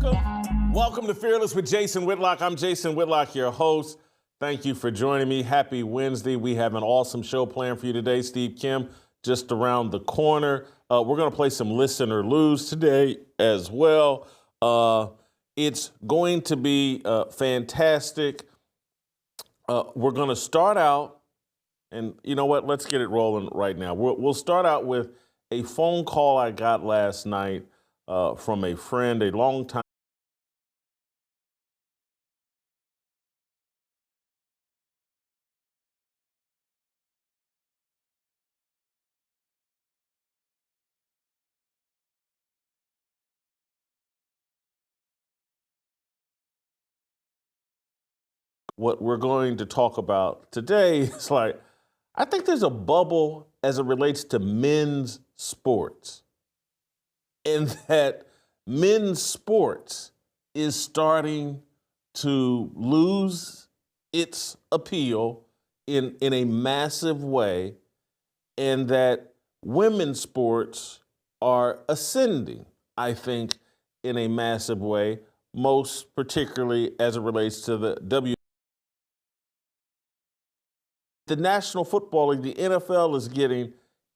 Welcome to Fearless with Jason Whitlock. I'm Jason Whitlock, your host. Thank you for joining me. Happy Wednesday. We have an awesome show planned for you today. Steve Kim just around the corner. We're going to play some Listen or Lose today as well. It's going to be fantastic. We're going to start out, and you know what? Let's get it rolling right now. We'll start out with a phone call I got last night from a friend, a longtime. What we're going to talk about today is I think there's a bubble as it relates to men's sports, and that men's sports is starting to lose its appeal in a massive way, and that women's sports are ascending, I think, in a massive way, most particularly as it relates to the National Football League, the NFL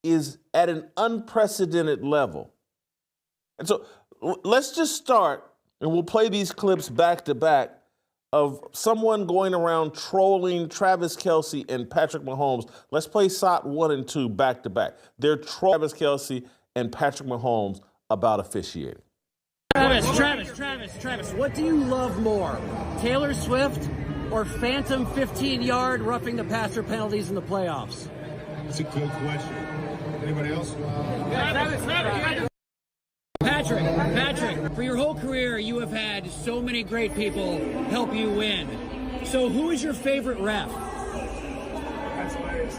is at an unprecedented level. And so let's just start, and we'll play these clips back to back of someone going around trolling Travis Kelce and Patrick Mahomes. Let's play SOT 1 and 2 back to back. They're trolling Travis Kelce and Patrick Mahomes about officiating. Travis, what do you love more, Taylor Swift or phantom 15-yard roughing the passer penalties in the playoffs? That's a good question. Anybody else? Patrick, for your whole career, you have had so many great people help you win. So who is your favorite ref? That's hilarious.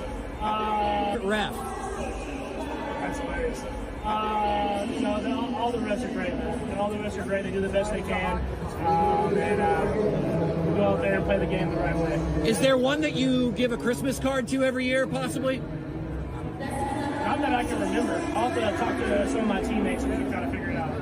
That's hilarious. No, all the refs are great, man. All the refs are great. They do the best they can. And we go out there and play the game the right way. Is there one that you give a Christmas card to every year, possibly? Not that I can remember. I'll have to talk to some of my teammates and try to figure it out.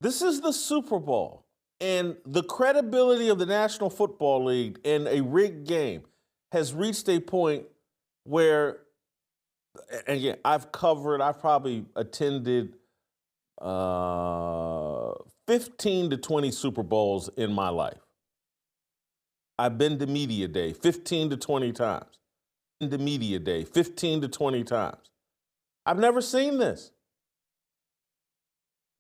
This is the Super Bowl, and the credibility of the National Football League in a rigged game has reached a point where, and again, I've probably attended 15 to 20 Super Bowls in my life. I've been to Media Day 15 to 20 times. Been to Media Day 15 to 20 times. I've never seen this.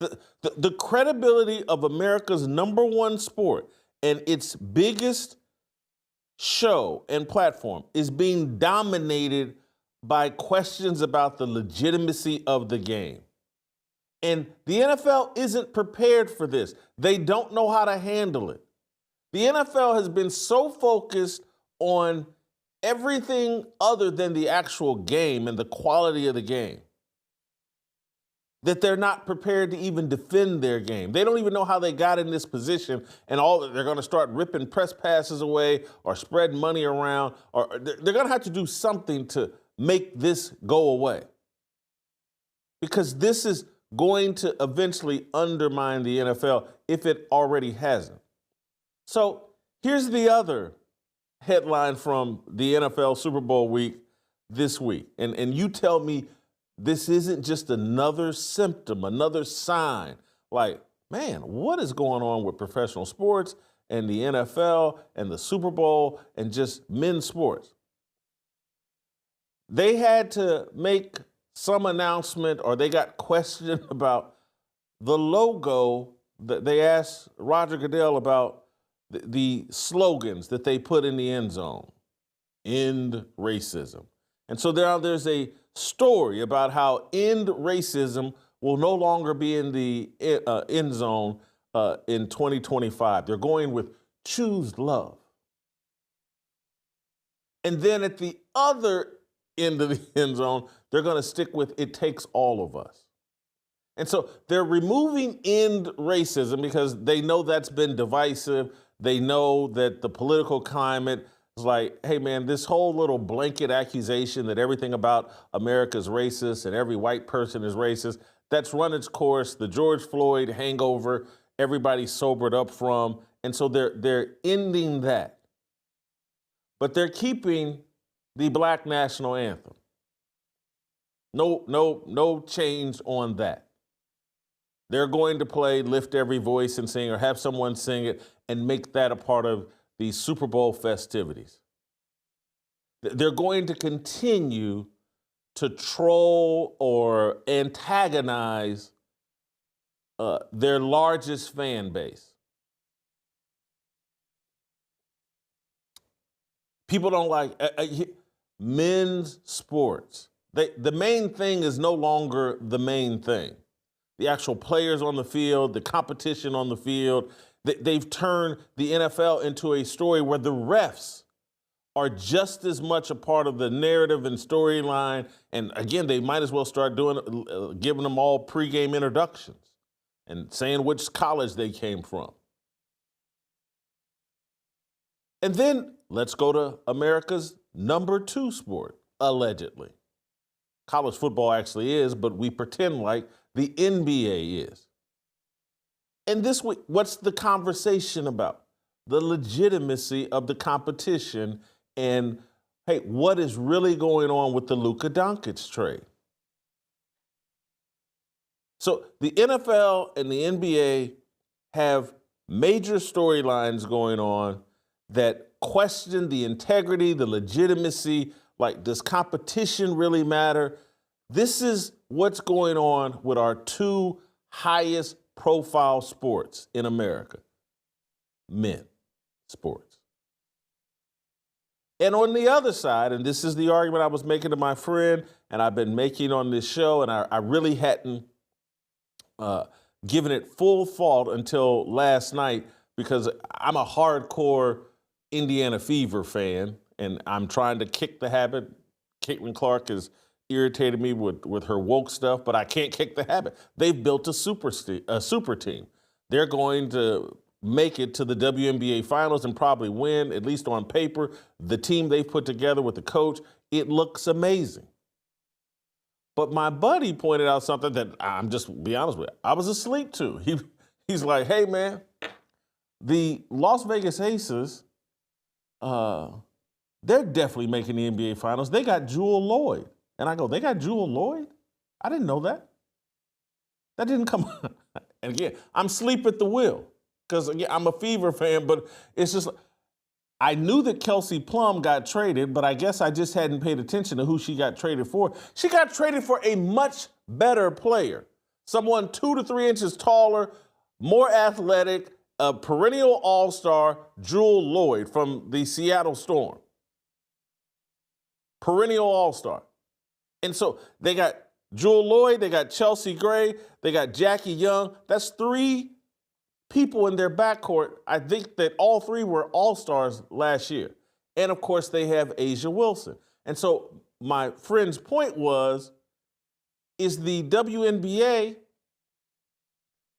The credibility of America's number one sport and its biggest show and platform is being dominated by questions about the legitimacy of the game. And the NFL isn't prepared for this. They don't know how to handle it. The NFL has been so focused on everything other than the actual game and the quality of the game that they're not prepared to even defend their game. They don't even know how they got in this position, and they're going to start ripping press passes away or spread money around, or they're going to have to do something to make this go away, because this is going to eventually undermine the NFL if it already hasn't. So here's the other headline from the NFL Super Bowl week this week, and you tell me this isn't just another symptom, another sign, like, man, what is going on with professional sports and the NFL and the Super Bowl and just men's sports? They had to make some announcement, or they got questioned about the logo. That they asked Roger Goodell about the slogans that they put in the end zone. End racism. And so there's a story about how end racism will no longer be in the end zone in 2025. They're going with choose love. And then at the other end of the end zone, they're going to stick with it takes all of us. And so they're removing end racism because they know that's been divisive. They know that the political climate is like, hey, man, this whole little blanket accusation that everything about America is racist and every white person is racist, that's run its course. The George Floyd hangover, everybody sobered up from. And so they're ending that. But they're keeping the Black national anthem. No change on that. They're going to play Lift Every Voice and Sing, or have someone sing it and make that a part of the Super Bowl festivities. They're going to continue to troll or antagonize their largest fan base. People don't like men's sports. The main thing is no longer the main thing. The actual players on the field, the competition on the field, they've turned the NFL into a story where the refs are just as much a part of the narrative and storyline. And again, they might as well start giving them all pregame introductions and saying which college they came from. And then let's go to America's number 2 sport, allegedly. College football actually is, but we pretend like the NBA is. And this week, what's the conversation about? The legitimacy of the competition and, hey, what is really going on with the Luka Doncic trade? So the NFL and the NBA have major storylines going on that question the integrity, the legitimacy, like, does competition really matter? This is what's going on with our 2 highest profile sports in America, men sports. And on the other side, and this is the argument I was making to my friend and I've been making on this show, and I really hadn't given it full thought until last night, because I'm a hardcore Indiana Fever fan, and I'm trying to kick the habit. Caitlin Clark has irritated me with her woke stuff, but I can't kick the habit. They've built a super team. They're going to make it to the WNBA finals and probably win, at least on paper. The team they've put together with the coach, it looks amazing. But my buddy pointed out something that I'm just be honest with you, I was asleep to. He's like, hey man, the Las Vegas Aces, they're definitely making the NBA finals. They got Jewel Lloyd. And I go, they got Jewel Lloyd? I didn't know that. That didn't come. And again, I'm asleep at the wheel, because again, I'm a Fever fan, but it's just, I knew that Kelsey Plum got traded, but I guess I just hadn't paid attention to who she got traded for. She got traded for a much better player, someone 2 to 3 inches taller, more athletic, a perennial all-star, Jewel Lloyd from the Seattle Storm. Perennial all-star. And so they got Jewel Lloyd, they got Chelsea Gray, they got Jackie Young. That's 3 people in their backcourt. I think that all 3 were all-stars last year. And of course, they have Asia Wilson. And so my friend's point is the WNBA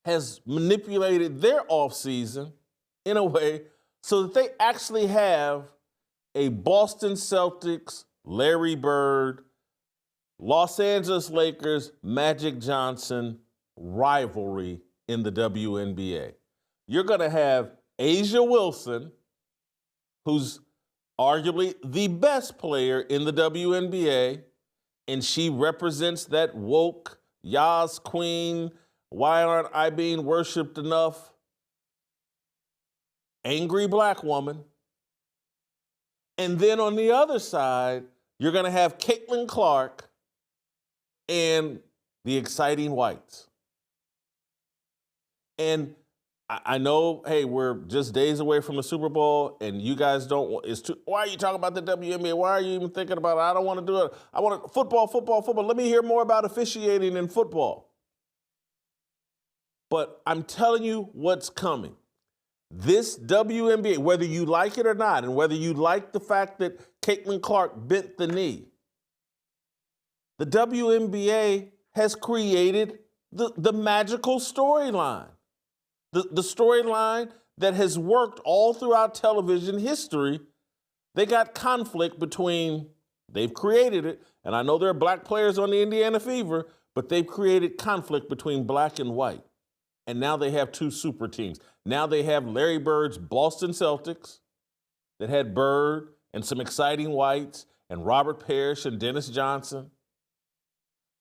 has manipulated their offseason in a way so that they actually have a Boston Celtics, Larry Bird, Los Angeles Lakers, Magic Johnson rivalry in the WNBA. You're going to have Asia Wilson, who's arguably the best player in the WNBA, and she represents that woke, Yas Queen, why aren't I being worshipped enough? Angry black woman. And then on the other side, you're going to have Caitlin Clark and the exciting whites. And I know, hey, we're just days away from the Super Bowl, and you guys don't want, why are you talking about the WNBA? Why are you even thinking about it? I don't want to do it. I want football. Let me hear more about officiating in football. But I'm telling you what's coming. This WNBA, whether you like it or not, and whether you like the fact that Caitlin Clark bent the knee, the WNBA has created the magical storyline. The storyline that has worked all throughout television history. They got conflict between, they've created it, and I know there are black players on the Indiana Fever, but they've created conflict between black and white. And now they have two super teams. Now they have Larry Bird's Boston Celtics that had Bird and some exciting whites and Robert Parrish and Dennis Johnson.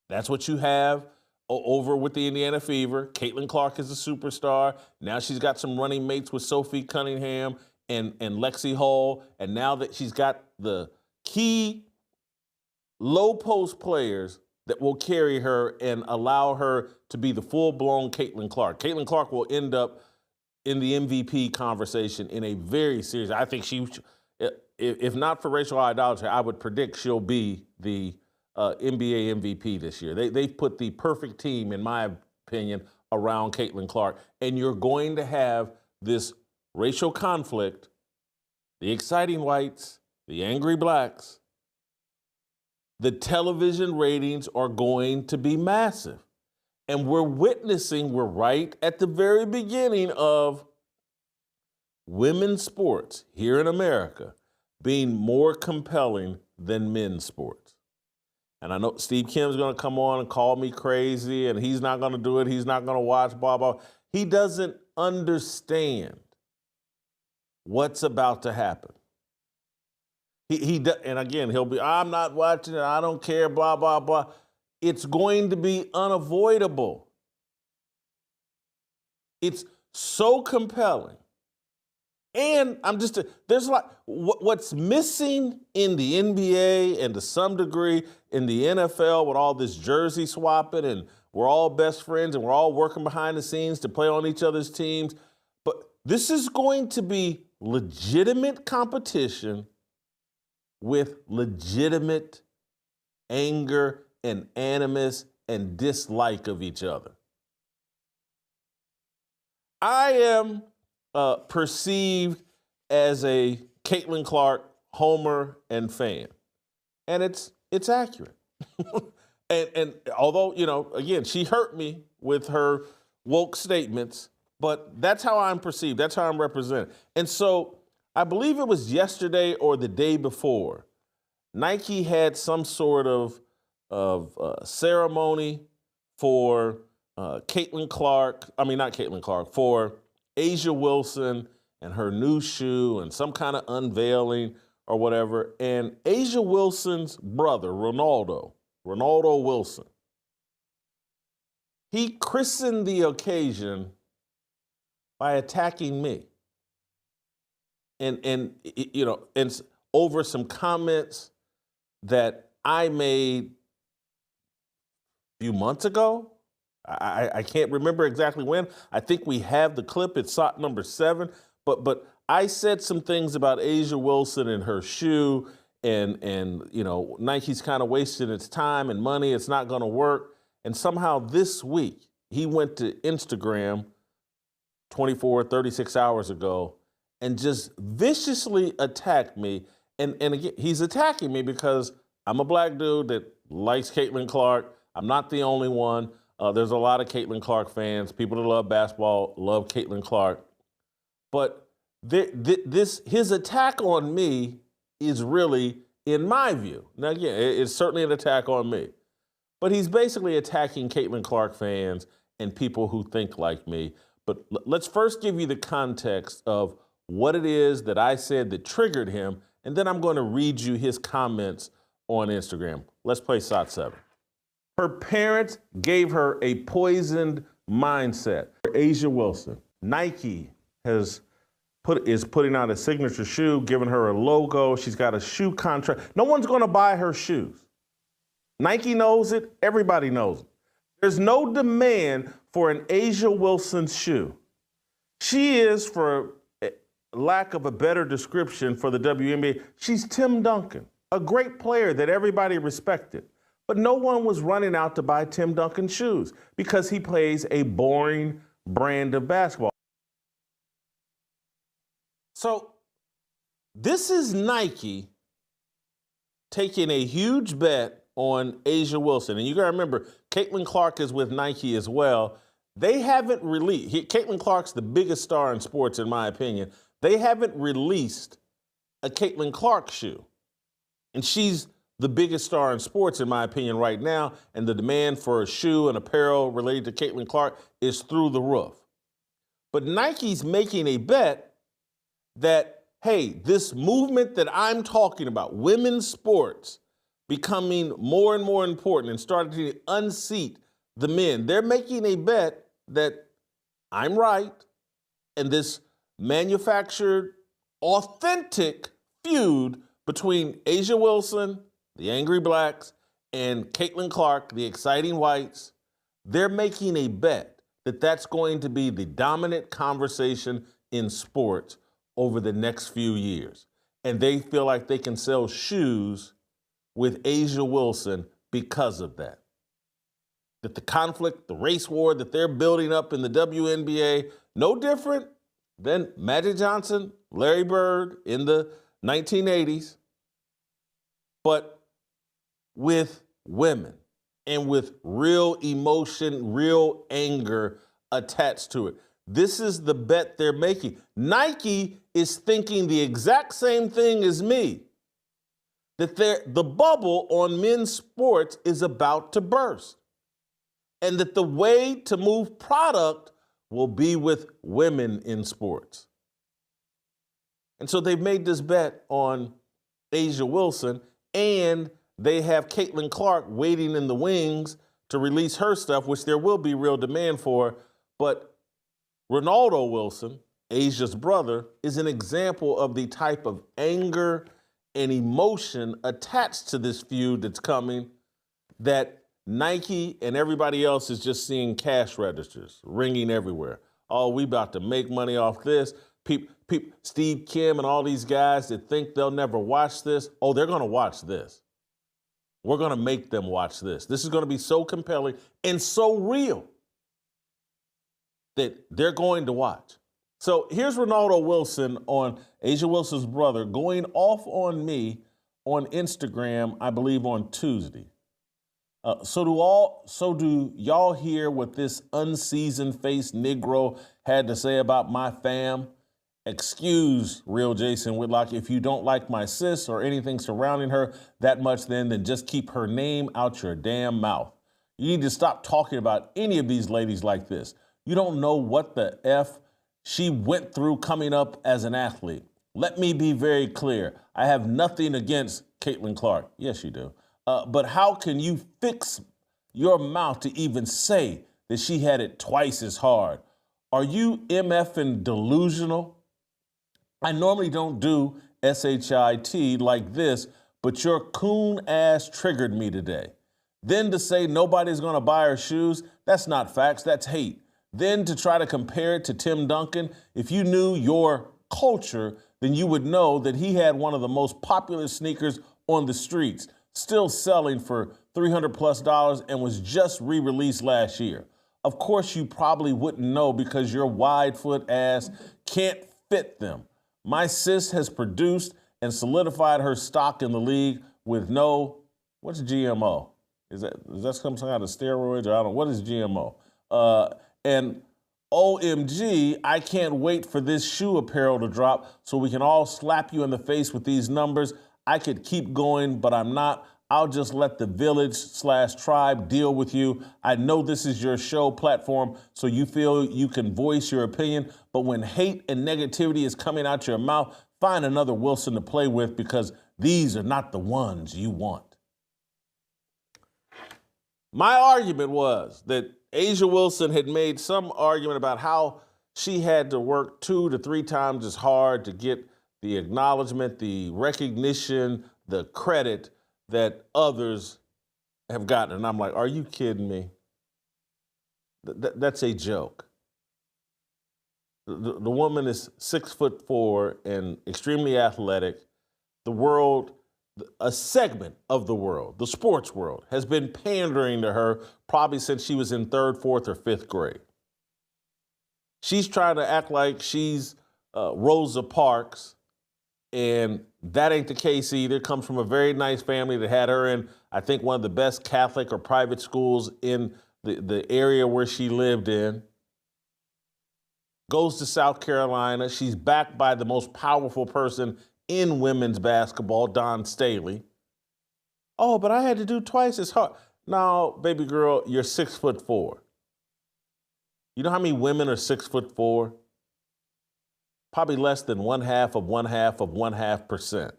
That's what you have over with the Indiana Fever. Caitlin Clark is a superstar. Now she's got some running mates with Sophie Cunningham and Lexi Hall. And now that she's got the key low post players that will carry her and allow her to be the full-blown Caitlin Clark. Caitlin Clark will end up in the MVP conversation in a very serious. I think she, if not for racial idolatry, I would predict she'll be the NBA MVP this year. They've put the perfect team, in my opinion, around Caitlin Clark. And you're going to have this racial conflict, the exciting whites, the angry blacks. The television ratings are going to be massive. And we're right at the very beginning of women's sports here in America being more compelling than men's sports. And I know Steve Kim's going to come on and call me crazy, and he's not going to do it. He's not going to watch, blah, blah. He doesn't understand what's about to happen. And again, he'll be, I'm not watching it, I don't care, blah, blah, blah. It's going to be unavoidable. It's so compelling. And there's a lot, what's missing in the NBA and to some degree in the NFL with all this jersey swapping and we're all best friends and we're all working behind the scenes to play on each other's teams. But this is going to be legitimate competition with legitimate anger and animus and dislike of each other. I am perceived as a Caitlin Clark homer and fan, and it's accurate. and although, again, she hurt me with her woke statements, but that's how I'm perceived. That's how I'm represented. And so I believe it was yesterday or the day before, Nike had some sort of ceremony for not Caitlin Clark, for A'ja Wilson and her new shoe and some kind of unveiling or whatever. And A'ja Wilson's brother, Ronaldo Wilson, he christened the occasion by attacking me. And over some comments that I made a few months ago. I can't remember exactly when. I think we have the clip. It's SOT number 7. But I said some things about A'ja Wilson and her shoe and Nike's kind of wasting its time and money. It's not going to work. And somehow this week he went to Instagram 24, 36 hours ago and just viciously attacked me. And again, he's attacking me because I'm a black dude that likes Caitlin Clark. I'm not the only one. There's a lot of Caitlin Clark fans. People that love basketball love Caitlin Clark. But his attack on me is really, in my view, now again, it's certainly an attack on me, but he's basically attacking Caitlin Clark fans and people who think like me. But let's first give you the context of what it is that I said that triggered him, and then I'm going to read you his comments on Instagram. Let's play SOT 7. Her parents gave her a poisoned mindset. A'ja Wilson, Nike is putting out a signature shoe, giving her a logo. She's got a shoe contract. No one's going to buy her shoes. Nike knows it. Everybody knows it. There's no demand for an A'ja Wilson shoe. She is, for lack of a better description for the WNBA, she's Tim Duncan, a great player that everybody respected. But no one was running out to buy Tim Duncan shoes because he plays a boring brand of basketball. So this is Nike taking a huge bet on A'ja Wilson. And you got to remember, Caitlin Clark is with Nike as well. They haven't released, Caitlin Clark's the biggest star in sports, in my opinion. They haven't released a Caitlin Clark shoe. And she's the biggest star in sports, in my opinion, right now, and the demand for a shoe and apparel related to Caitlin Clark is through the roof. But Nike's making a bet that, hey, this movement that I'm talking about, women's sports becoming more and more important and starting to unseat the men, they're making a bet that I'm right, and this manufactured, authentic feud between A'ja Wilson, the Angry Blacks, and Caitlin Clark, the Exciting Whites, they're making a bet that that's going to be the dominant conversation in sports over the next few years. And they feel like they can sell shoes with A'ja Wilson because of that. That the conflict, the race war that they're building up in the WNBA, no different than Magic Johnson, Larry Bird in the 1980s, but with women and with real emotion, real anger attached to it. This is the bet they're making. Nike is thinking the exact same thing as me, that the bubble on men's sports is about to burst, and that the way to move product will be with women in sports. And so they've made this bet on A'ja Wilson, and they have Caitlin Clark waiting in the wings to release her stuff, which there will be real demand for. But Ronaldo Wilson, A'ja's brother, is an example of the type of anger and emotion attached to this feud that's coming, that Nike and everybody else is just seeing cash registers ringing everywhere. Oh, we about to make money off this. Steve Kim and all these guys that think they'll never watch this, oh, they're going to watch this. We're going to make them watch this. This is going to be so compelling and so real that they're going to watch. So here's Ronaldo Wilson, on A'ja Wilson's brother, going off on me on Instagram, I believe on Tuesday. So do y'all hear what this unseasoned faced Negro had to say about my fam? Excuse real Jason Whitlock, if you don't like my sis or anything surrounding her that much, then just keep her name out your damn mouth. You need to stop talking about any of these ladies like this. You don't know what the F she went through coming up as an athlete. Let me be very clear. I have nothing against Caitlin Clark. Yes, you do. But how can you fix your mouth to even say that she had it twice as hard? Are you MFing delusional? I normally don't do SHIT like this, but your coon ass triggered me today. Then to say nobody's going to buy her shoes, that's not facts, that's hate. Then to try to compare it to Tim Duncan, if you knew your culture, then you would know that he had one of the most popular sneakers on the streets, still selling for $300+ and was just re-released last year. Of course, you probably wouldn't know because your wide foot ass can't fit them. My sis has produced and solidified her stock in the league with what's GMO? Is that some kind of steroids, or I don't know, what is GMO? And OMG, I can't wait for this shoe apparel to drop so we can all slap you in the face with these numbers. I could keep going, but I'm not. I'll just let the village/tribe deal with you. I know this is your show platform, so you feel you can voice your opinion. But when hate and negativity is coming out your mouth, find another Wilson to play with, because these are not the ones you want. My argument was that A'ja Wilson had made some argument about how she had to work 2 to 3 times as hard to get the acknowledgement, the recognition, the credit that others have gotten. And I'm like, are you kidding me? That's a joke. The woman is 6'4" and extremely athletic. The world, a segment of the world, the sports world, has been pandering to her probably since she was in 3rd, 4th, or 5th grade. She's trying to act like she's Rosa Parks, and that ain't the case either. Comes from a very nice family that had her in, I think, one of the best Catholic or private schools in the area where she lived in. Goes to South Carolina. She's backed by the most powerful person in women's basketball, Don Staley. Oh, but I had to do twice as hard. No, baby girl, you're 6'4". You know how many women are 6'4"? Probably less than 0.5%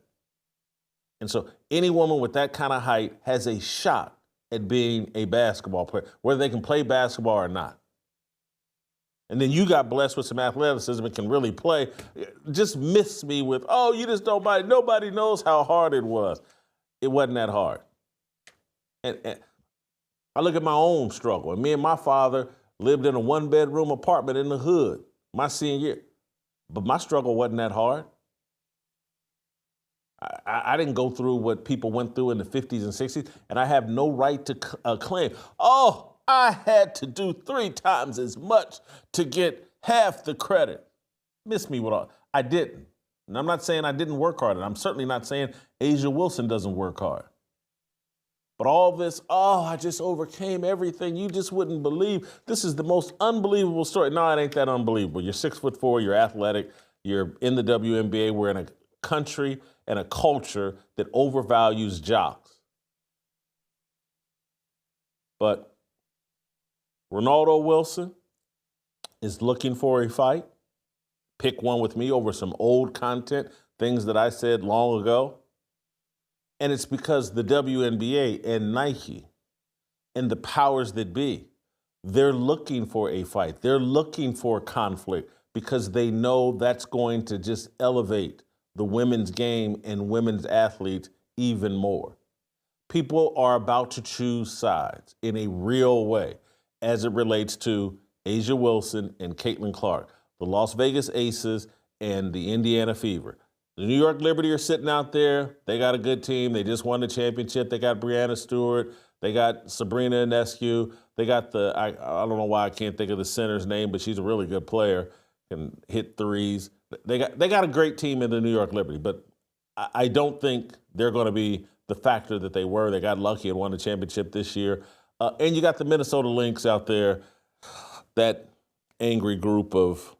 And so any woman with that kind of height has a shot at being a basketball player, whether they can play basketball or not. And then you got blessed with some athleticism and can really play. Just miss me with, oh, you just don't buy it. Nobody knows how hard it was. It wasn't that hard. And I look at my own struggle. And me and my father lived in a one-bedroom apartment in the hood my senior year. But my struggle wasn't that hard. I didn't go through what people went through in the 50s and 60s, and I have no right to claim, oh, I had to do 3 times as much to get half the credit. Miss me with all. I didn't. And I'm not saying I didn't work hard, and I'm certainly not saying Asia Wilson doesn't work hard. But all this, oh, I just overcame everything. You just wouldn't believe. This is the most unbelievable story. No, it ain't that unbelievable. You're 6'4", you're athletic, you're in the WNBA. We're in a country and a culture that overvalues jocks. But Ronaldo Wilson is looking for a fight. Pick one with me over some old content, things that I said long ago. And it's because the WNBA and Nike and the powers that be, they're looking for a fight. They're looking for conflict because they know that's going to just elevate the women's game and women's athletes even more. People are about to choose sides in a real way as it relates to Asia Wilson and Caitlin Clark, the Las Vegas Aces and the Indiana Fever. The New York Liberty are sitting out there. They got a good team. They just won the championship. They got Breanna Stewart. They got Sabrina Ionescu. They got I don't know why I can't think of the center's name, but she's a really good player, can hit threes. They got a great team in the New York Liberty, but I don't think they're going to be the factor that they were. They got lucky and won the championship this year. And you got the Minnesota Lynx out there, that angry group of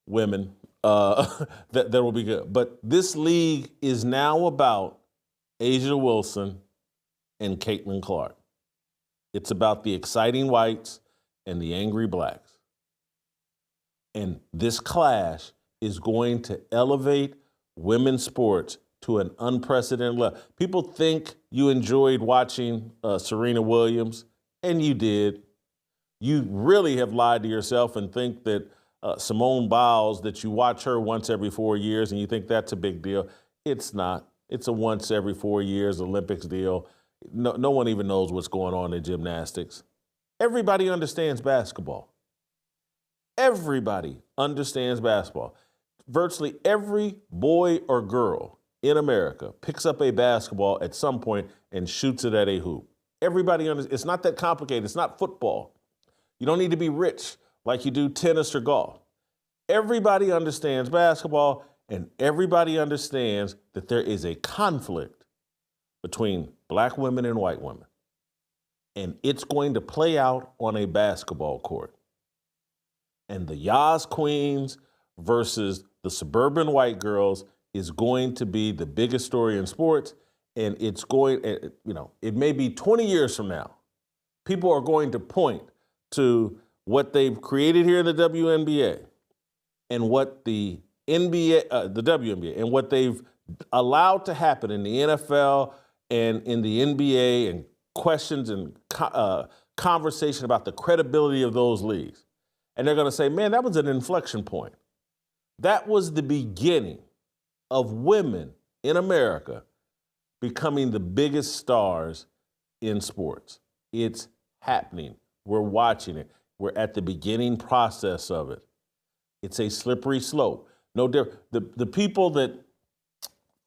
women that will be good. But this league is now about Asia Wilson and Caitlin Clark. It's about the exciting whites and the angry blacks. And this clash is going to elevate women's sports to an unprecedented level. People think you enjoyed watching Serena Williams, and you did. You really have lied to yourself and think that Simone Biles, that you watch her once every 4 years and you think that's a big deal. It's not. It's a once every 4 years Olympics deal. No one even knows what's going on in gymnastics. Everybody understands basketball. Everybody understands basketball. Virtually every boy or girl in America picks up a basketball at some point and shoots it at a hoop. Everybody understands. It's not that complicated. It's not football. You don't need to be rich like you do tennis or golf. Everybody understands basketball, and everybody understands that there is a conflict between black women and white women. And it's going to play out on a basketball court. And the Yas Queens versus the suburban white girls is going to be the biggest story in sports. And it's going, it may be 20 years from now. People are going to point to what they've created here in the WNBA and what the WNBA and what they've allowed to happen in the NFL and in the NBA, and questions and conversation about the credibility of those leagues. And they're going to say, man, that was an inflection point. That was the beginning of women in America becoming the biggest stars in sports. It's happening. We're watching it. We're at the beginning process of it. It's a slippery slope. No different. The people that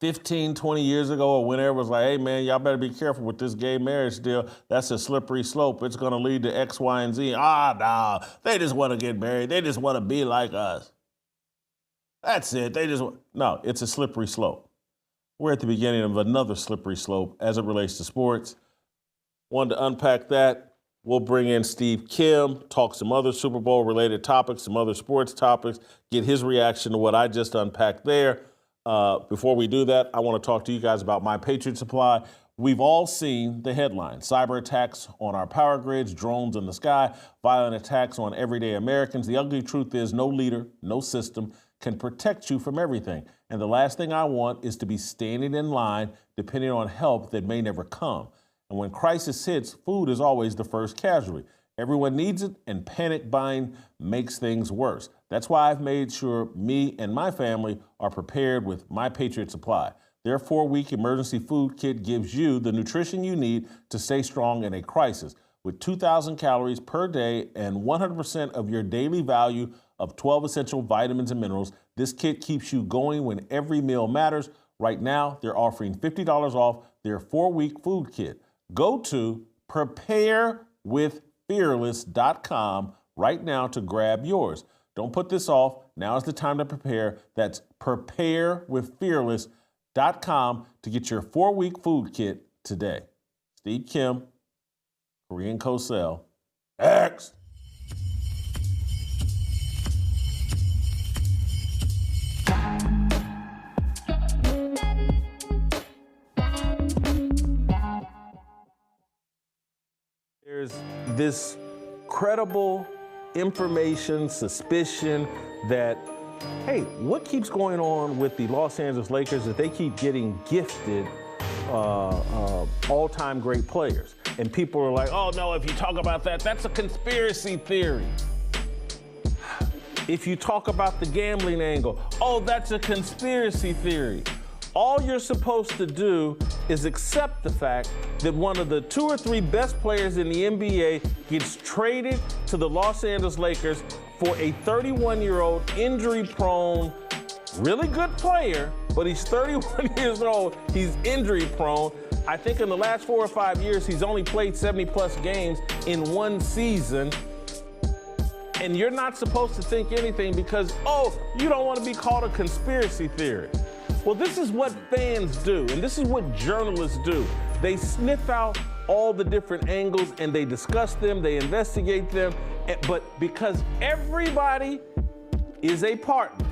15, 20 years ago or whenever was like, hey, man, y'all better be careful with this gay marriage deal. That's a slippery slope. It's going to lead to X, Y, and Z. Nah, they just want to get married. They just want to be like us. That's it. No, it's a slippery slope. We're at the beginning of another slippery slope as it relates to sports. Wanted to unpack that. We'll bring in Steve Kim, talk some other Super Bowl related topics, some other sports topics, get his reaction to what I just unpacked there. Before we do that, I want to talk to you guys about My Patriot Supply. We've all seen the headlines: cyber attacks on our power grids, drones in the sky, violent attacks on everyday Americans. The ugly truth is no leader, no system can protect you from everything. And the last thing I want is to be standing in line depending on help that may never come. And when crisis hits, food is always the first casualty. Everyone needs it, and panic buying makes things worse. That's why I've made sure me and my family are prepared with My Patriot Supply. Their 4-week emergency food kit gives you the nutrition you need to stay strong in a crisis. With 2,000 calories per day and 100% of your daily value of 12 essential vitamins and minerals, this kit keeps you going when every meal matters. Right now, they're offering $50 off their 4-week food kit. Go to preparewithfearless.com right now to grab yours. Don't put this off. Now is the time to prepare. That's preparewithfearless.com to get your 4-week food kit today. Steve Kim, Korean Cosell, X. There's this credible information, suspicion that, hey, what keeps going on with the Los Angeles Lakers is they keep getting gifted all-time great players. And people are like, oh, no, if you talk about that, that's a conspiracy theory. If you talk about the gambling angle, oh, that's a conspiracy theory. All you're supposed to do is accept the fact that one of the 2 or 3 best players in the NBA gets traded to the Los Angeles Lakers for a 31-year-old, injury-prone, really good player, but he's 31 years old, he's injury-prone. I think in the last 4 or 5 years, he's only played 70-plus games in one season. And you're not supposed to think anything because, oh, you don't want to be called a conspiracy theory. Well, this is what fans do, and this is what journalists do. They sniff out all the different angles and they discuss them, they investigate them, but because everybody is a partner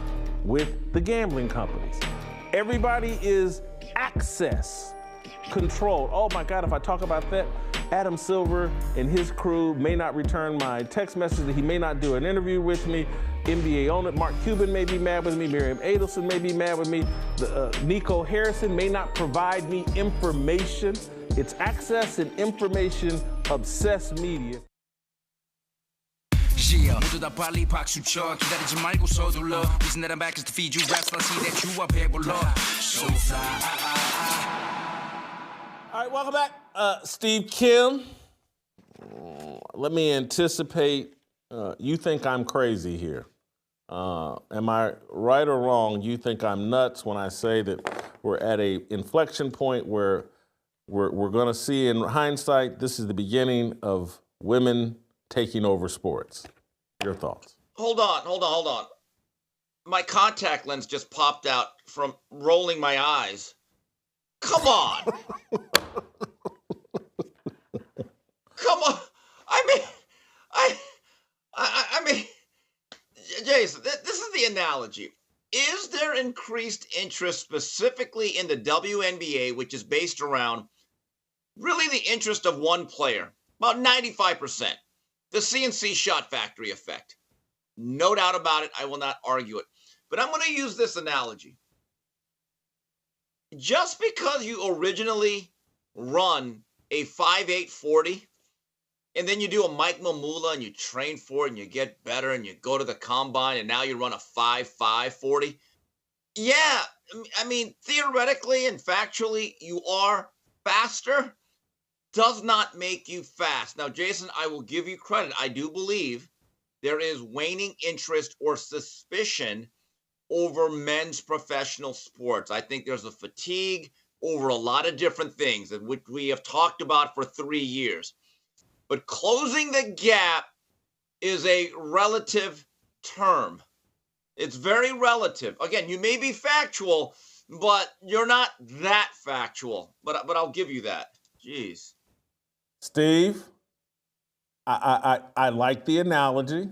with the gambling companies, everybody is access controlled. Oh my God, if I talk about that, Adam Silver and his crew may not return my text message, he may not do an interview with me. NBA owner Mark Cuban may be mad with me, Miriam Adelson may be mad with me, Nico Harrison may not provide me information. It's access and information obsessed media. Yeah, 모두 다 빨리 박수 쳐 기다리지 말고 서둘러 Reason that I'm back is to feed you raps I see that you are 배불러 So All right, welcome back. Steve Kim. Let me anticipate. You think I'm crazy here. Am I right or wrong? You think I'm nuts when I say that we're at a inflection point where we're going to see in hindsight, this is the beginning of women taking over sports. Your thoughts? Hold on. My contact lens just popped out from rolling my eyes. Come on. Come on. I mean, Jason, this is the analogy. Is there increased interest specifically in the WNBA, which is based around really the interest of one player? About 95%. The CNC shot factory effect. No doubt about it. I will not argue it. But I'm going to use this analogy. Just because you originally run a 5.8 40, and then you do a Mike Mamula and you train for it and you get better and you go to the combine and now you run a 5.5 40. Yeah, I mean, theoretically and factually, you are faster. Does not make you fast. Now, Jason, I will give you credit. I do believe there is waning interest or suspicion over men's professional sports. I think there's a fatigue over a lot of different things that which we have talked about for 3 years. But closing the gap is a relative term. It's very relative. Again, you may be factual, but you're not that factual. But I'll give you that. Jeez. Steve, I like the analogy.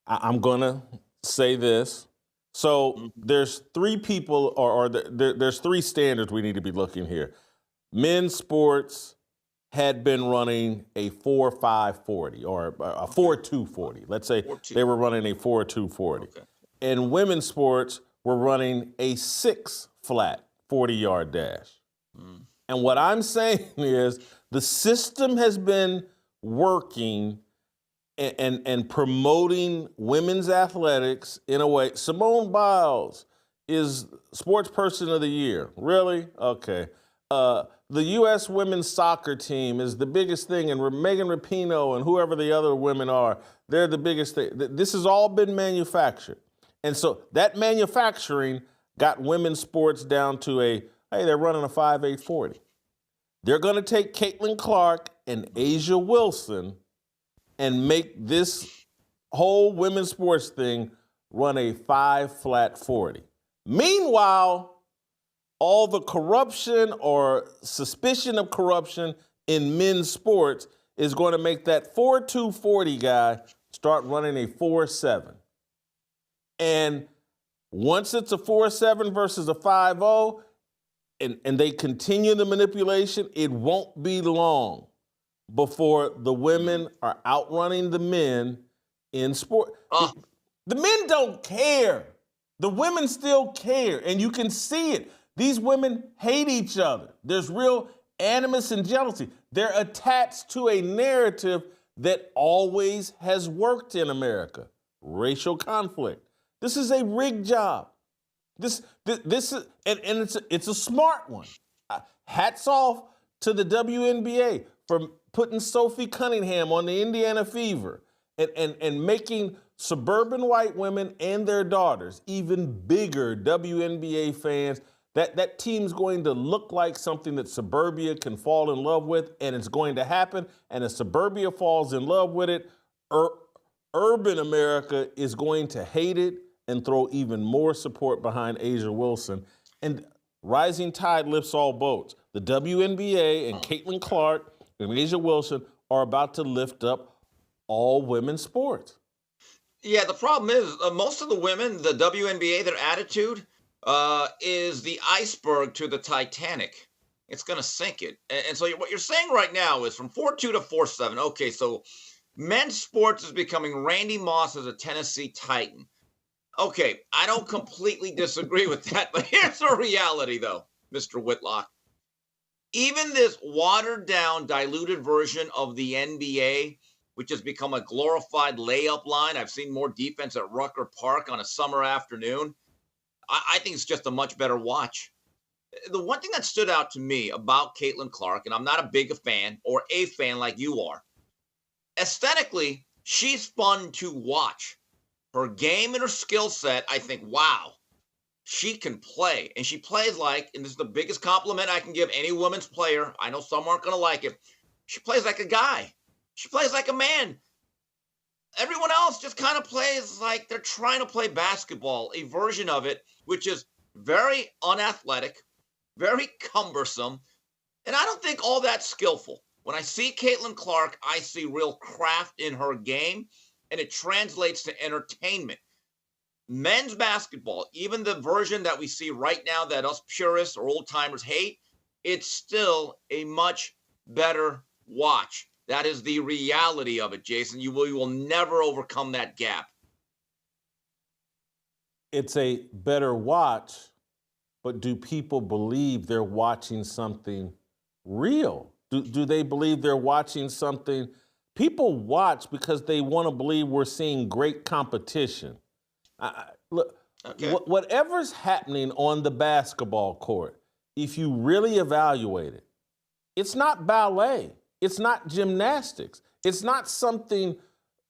I'm going to say this. So there's 3 people, or there's 3 standards we need to be looking here. men's sports had been running a 4.540 or a 4.240. Let's say 4.2. they were running a 4.240. Okay. And women's sports were running a 6 flat 40-yard dash. And what I'm saying is the system has been working and promoting women's athletics in a way. Simone Biles is Sports Person of the Year. Really? Okay. The U.S. women's soccer team is the biggest thing, and Megan Rapinoe and whoever the other women are, they're the biggest thing. This has all been manufactured. And so that manufacturing got women's sports down to hey, they're running a 5.840. They're going to take Caitlin Clark and Asia Wilson and make this whole women's sports thing run a 5 flat 40. Meanwhile, all the corruption or suspicion of corruption in men's sports is going to make that 4.240 guy start running a 4.7. And once it's a 4.7 versus a 5.0, and they continue the manipulation, it won't be long before the women are outrunning the men in sport. The men don't care. The women still care, and you can see it. These women hate each other. There's real animus and jealousy. They're attached to a narrative that always has worked in America: racial conflict. This is a rigged job. This is, and it's a smart one. Hats off to the WNBA for putting Sophie Cunningham on the Indiana Fever and making suburban white women and their daughters even bigger WNBA fans. That team's going to look like something that suburbia can fall in love with, and it's going to happen. And as suburbia falls in love with it, urban America is going to hate it and throw even more support behind Asia Wilson. And rising tide lifts all boats. The WNBA and Caitlin Clark and Asia Wilson are about to lift up all women's sports. Yeah, the problem is most of the women, the WNBA, their attitude is the iceberg to the Titanic. It's going to sink it. And so what you're saying right now is from 4.2 to 4.7. Okay, so men's sports is becoming Randy Moss as a Tennessee Titan. Okay, I don't completely disagree with that, but here's the reality, though, Mr. Whitlock. Even this watered-down, diluted version of the NBA, which has become a glorified layup line. I've seen more defense at Rucker Park on a summer afternoon. I think it's just a much better watch. The one thing that stood out to me about Caitlin Clark, and I'm not a big fan or a fan like you are, aesthetically, she's fun to watch. Her game and her skill set, I think, wow, she can play. And she plays like, and this is the biggest compliment I can give any women's player. I know some aren't going to like it. She plays like a guy. She plays like a man. Everyone else just kind of plays like they're trying to play basketball, a version of it, which is very unathletic, very cumbersome, and I don't think all that skillful. When I see Caitlin Clark, I see real craft in her game, and it translates to entertainment. Men's basketball, even the version that we see right now that us purists or old-timers hate, it's still a much better watch. That is the reality of it, Jason. You will never overcome that gap. It's a better watch, but do people believe they're watching something real? Do they believe they're watching something? People watch because they want to believe we're seeing great competition. Look, okay. Whatever's happening on the basketball court, if you really evaluate it, it's not ballet. It's not gymnastics. It's not something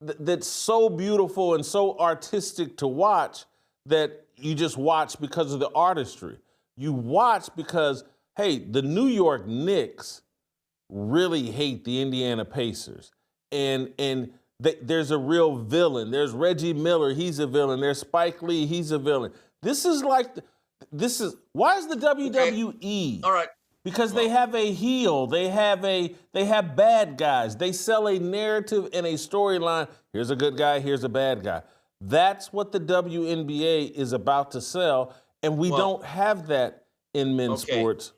that's so beautiful and so artistic to watch that you just watch because of the artistry. You watch because, hey, the New York Knicks really hate the Indiana Pacers. And there's a real villain. There's Reggie Miller, he's a villain. There's Spike Lee, he's a villain. Why is the WWE? Okay. All right. Because they have a heel, they have bad guys. They sell a narrative and a storyline. Here's a good guy, here's a bad guy. That's what the WNBA is about to sell, and we don't have that in men's sports.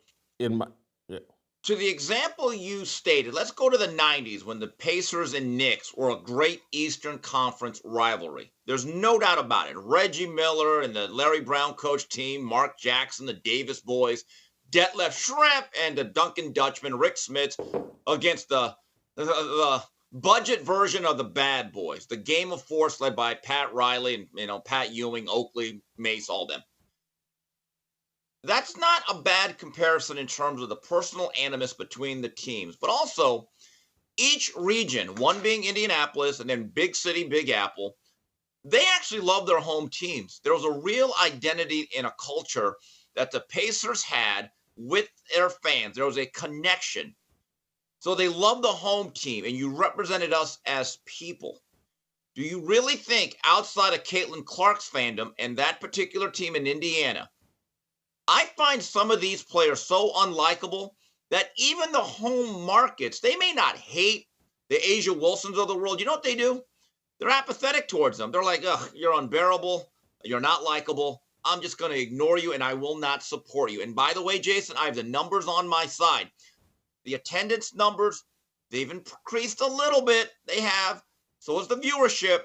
To the example you stated, let's go to the 90s when the Pacers and Knicks were a great Eastern Conference rivalry. There's no doubt about it. Reggie Miller and the Larry Brown coach team, Mark Jackson, the Davis boys, Detlef Schrempf, and the Duncan Dutchman, Rick Smits against the budget version of the Bad Boys, the Game of Force led by Pat Riley and Pat Ewing, Oakley, Mace, all them. That's not a bad comparison in terms of the personal animus between the teams, but also each region, one being Indianapolis and then big city, Big Apple, they actually love their home teams. There was a real identity in a culture that the Pacers had with their fans. There was a connection. So they love the home team, and you represented us as people. Do you really think outside of Caitlin Clark's fandom and that particular team in Indiana, I find some of these players so unlikable that even the home markets, they may not hate the Asia Wilsons of the world. You know what they do? They're apathetic towards them. They're like, ugh, you're unbearable. You're not likable. I'm just going to ignore you, and I will not support you. And by the way, Jason, I have the numbers on my side. The attendance numbers, they've increased a little bit. They have. So is the viewership,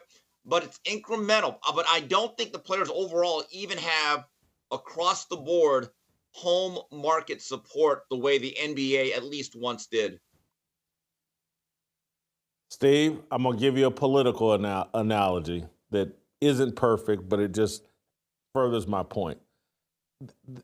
but it's incremental. But I don't think the players overall even have across the board home market support the way the NBA at least once did. Steve, I'm going to give you a political analogy that isn't perfect, but it just furthers my point.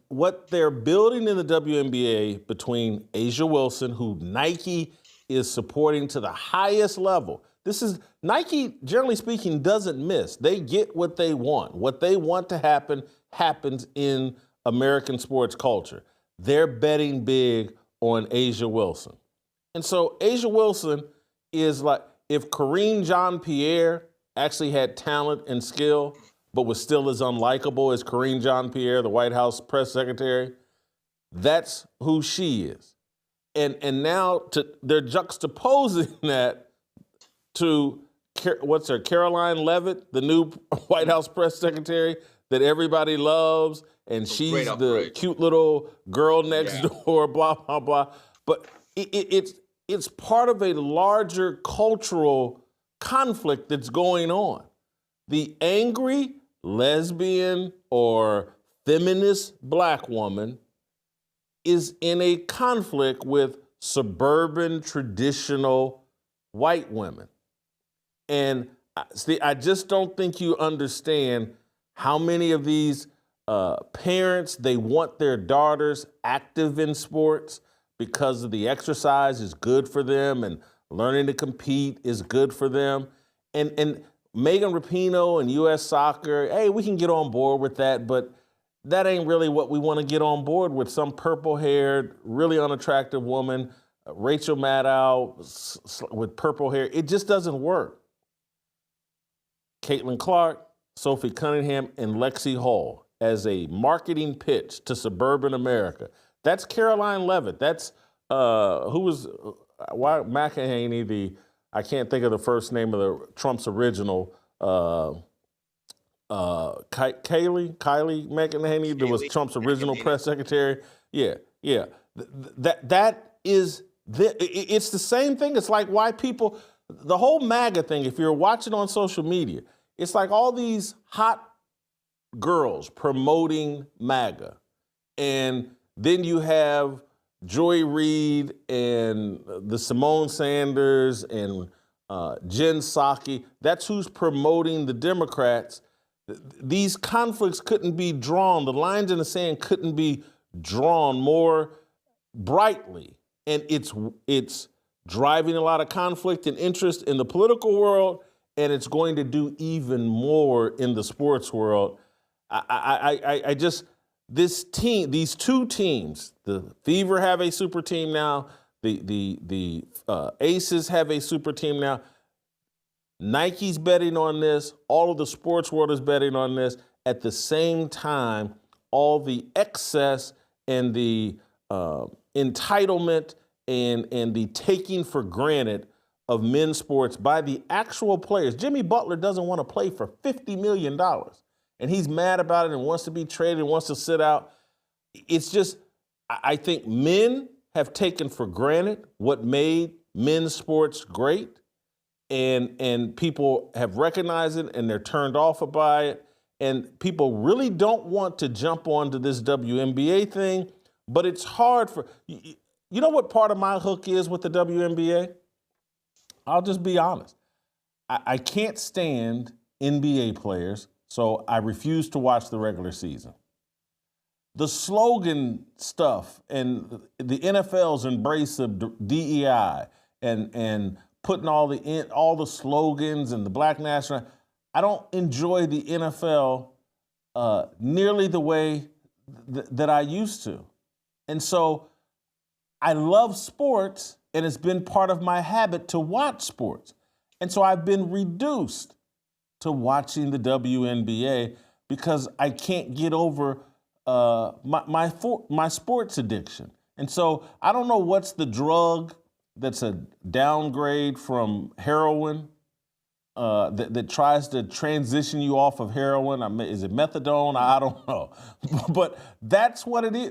What they're building in the WNBA between Asia Wilson, who Nike is supporting to the highest level. This is Nike, generally speaking, doesn't miss. They get what they want. What they want to happen happens in American sports culture. They're betting big on Asia Wilson. And so Asia Wilson is like, if Kareem Jean-Pierre actually had talent and skill, but was still as unlikable as Kareem Jean-Pierre, the White House press secretary, that's who she is. And now they're juxtaposing that to, what's her, Caroline Leavitt, the new White House press secretary that everybody loves, and she's the cute little girl next door, blah, blah, blah. But it's part of a larger cultural conflict that's going on. The angry lesbian or feminist black woman is in a conflict with suburban traditional white women. And I just don't think you understand how many of these parents, they want their daughters active in sports because of the exercise is good for them and learning to compete is good for them. And Megan Rapinoe and U.S. Soccer, hey, we can get on board with that, but that ain't really what we want to get on board with. Some purple-haired, really unattractive woman, Rachel Maddow with purple hair. It just doesn't work. Caitlin Clark, Sophie Cunningham, and Lexi Hall as a marketing pitch to suburban America. That's Caroline Leavitt. That's who was McEnany, I can't think of the first name of Trump's original, Kylie McEnany, that was Trump's original press secretary. Yeah. That is, it's the same thing. It's like why people, the whole MAGA thing, if you're watching on social media, it's like all these hot girls promoting MAGA. And then you have Joy Reid and the Simone Sanders and Jen Psaki. That's who's promoting the Democrats. These conflicts couldn't be drawn. The lines in the sand couldn't be drawn more brightly. And it's driving a lot of conflict and interest in the political world, and it's going to do even more in the sports world. I just, this team, these two teams, the Fever have a super team now, the Aces have a super team now. Nike's betting on this. All of the sports world is betting on this. At the same time, all the excess and the entitlement and the taking for granted of men's sports by the actual players. Jimmy Butler doesn't want to play for $50 million, and he's mad about it and wants to be traded and wants to sit out. It's just, I think men have taken for granted what made men's sports great, and people have recognized it and they're turned off by it. And people really don't want to jump onto this WNBA thing, but it's hard for, you know what part of my hook is with the WNBA? I'll just be honest. I can't stand NBA players, so I refuse to watch the regular season. The slogan stuff and the NFL's embrace of DEI and putting all the slogans and the Black National, I don't enjoy the NFL nearly the way that I used to. And so I love sports, and it's been part of my habit to watch sports. And so I've been reduced to watching the WNBA because I can't get over my sports addiction. And so I don't know what's the drug that's a downgrade from heroin that tries to transition you off of heroin. Is it methadone? I don't know. But that's what it is.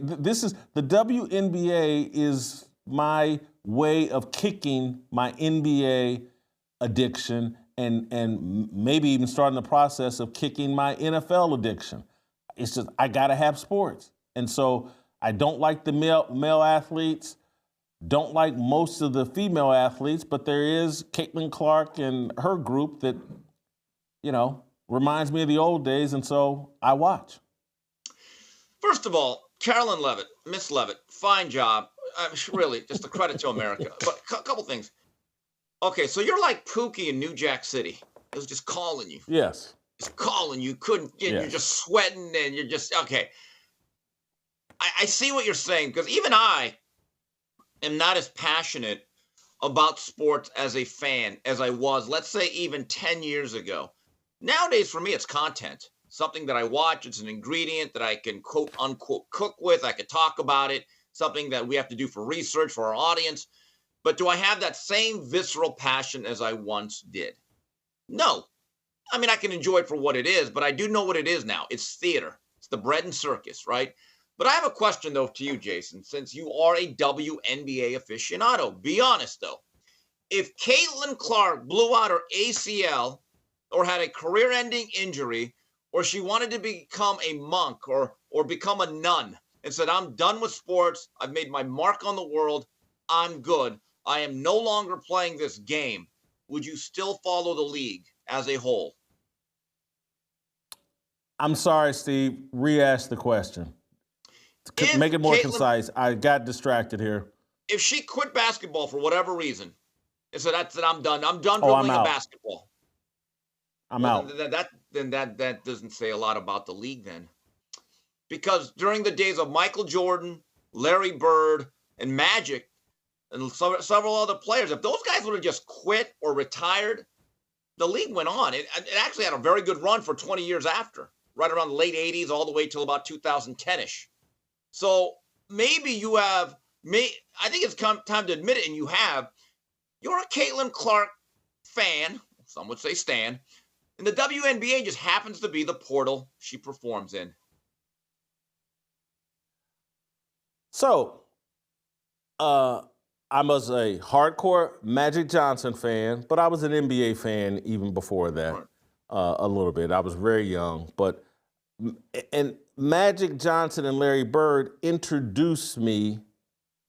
The WNBA is my way of kicking my NBA addiction and maybe even starting the process of kicking my NFL addiction. It's just, I gotta have sports. And so I don't like the male athletes, don't like most of the female athletes, but there is Caitlin Clark and her group that, reminds me of the old days, and so I watch. First of all, Carolyn Levitt, Miss Levitt, fine job. Really, just a credit to America. But a couple things. Okay, so you're like Pookie in New Jack City. It was just calling you. Yes. Just calling you. Couldn't. You're just sweating, and you're just okay. I see what you're saying, because even I am not as passionate about sports as a fan as I was, let's say, even 10 years ago. Nowadays, for me, it's content. Something that I watch. It's an ingredient that I can quote unquote cook with. I could talk about it. Something that we have to do for research for our audience. But do I have that same visceral passion as I once did? No. I mean, I can enjoy it for what it is, but I do know what it is now. It's theater. It's the bread and circus, right? But I have a question, though, to you, Jason, since you are a WNBA aficionado. Be honest, though. If Caitlin Clark blew out her ACL or had a career-ending injury, or she wanted to become a monk or become a nun and said, I'm done with sports, I've made my mark on the world, I'm good, I am no longer playing this game, would you still follow the league as a whole? I'm sorry, Steve. Re-ask the question. Make it more concise. I got distracted here. If she quit basketball for whatever reason, and said, that's it, I'm done. I'm done dribbling a basketball. I'm out. Then that doesn't say a lot about the league then. Because during the days of Michael Jordan, Larry Bird, and Magic, and several other players, if those guys would have just quit or retired, the league went on. It actually had a very good run for 20 years after, right around the late 80s all the way till about 2010-ish. So maybe you have, I think it's time to admit it, and you have, you're a Caitlin Clark fan, some would say stan, and the WNBA just happens to be the portal she performs in. So, I was a hardcore Magic Johnson fan, but I was an NBA fan even before that, a little bit. I was very young, and Magic Johnson and Larry Bird introduced me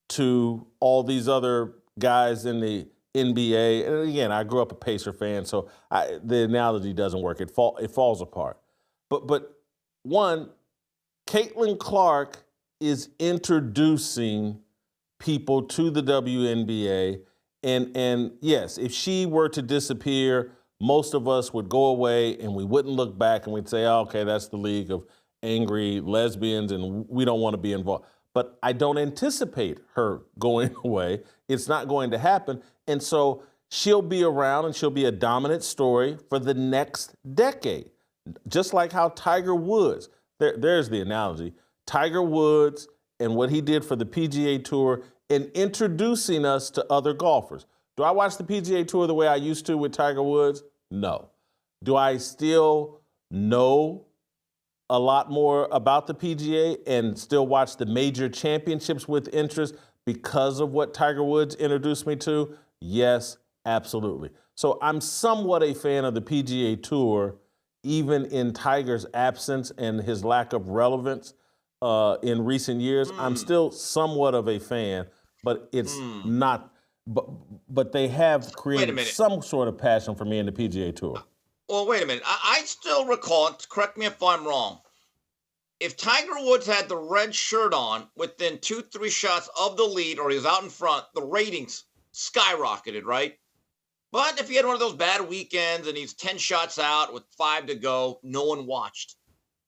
to all these other guys in the NBA. And again, I grew up a Pacer fan, so the analogy doesn't work. It falls apart. But one, Caitlin Clark is introducing people to the WNBA. And yes, if she were to disappear, most of us would go away and we wouldn't look back and we'd say, oh, okay, that's the league of angry lesbians and we don't want to be involved. But I don't anticipate her going away. It's not going to happen. And so she'll be around and she'll be a dominant story for the next decade. Just like how Tiger Woods, there's the analogy, Tiger Woods and what he did for the PGA Tour and introducing us to other golfers. Do I watch the PGA Tour the way I used to with Tiger Woods? No. Do I still know a lot more about the PGA and still watch the major championships with interest because of what Tiger Woods introduced me to? Yes, absolutely. So I'm somewhat a fan of the PGA Tour, even in Tiger's absence and his lack of relevance in recent years. I'm still somewhat of a fan, but it's not. But they have created some sort of passion for me in the PGA Tour. Well, wait a minute. I still recall, correct me if I'm wrong, if Tiger Woods had the red shirt on within 2-3 shots of the lead, or he was out in front, the ratings skyrocketed, right? But if he had one of those bad weekends and he's 10 shots out with 5 to go, no one watched.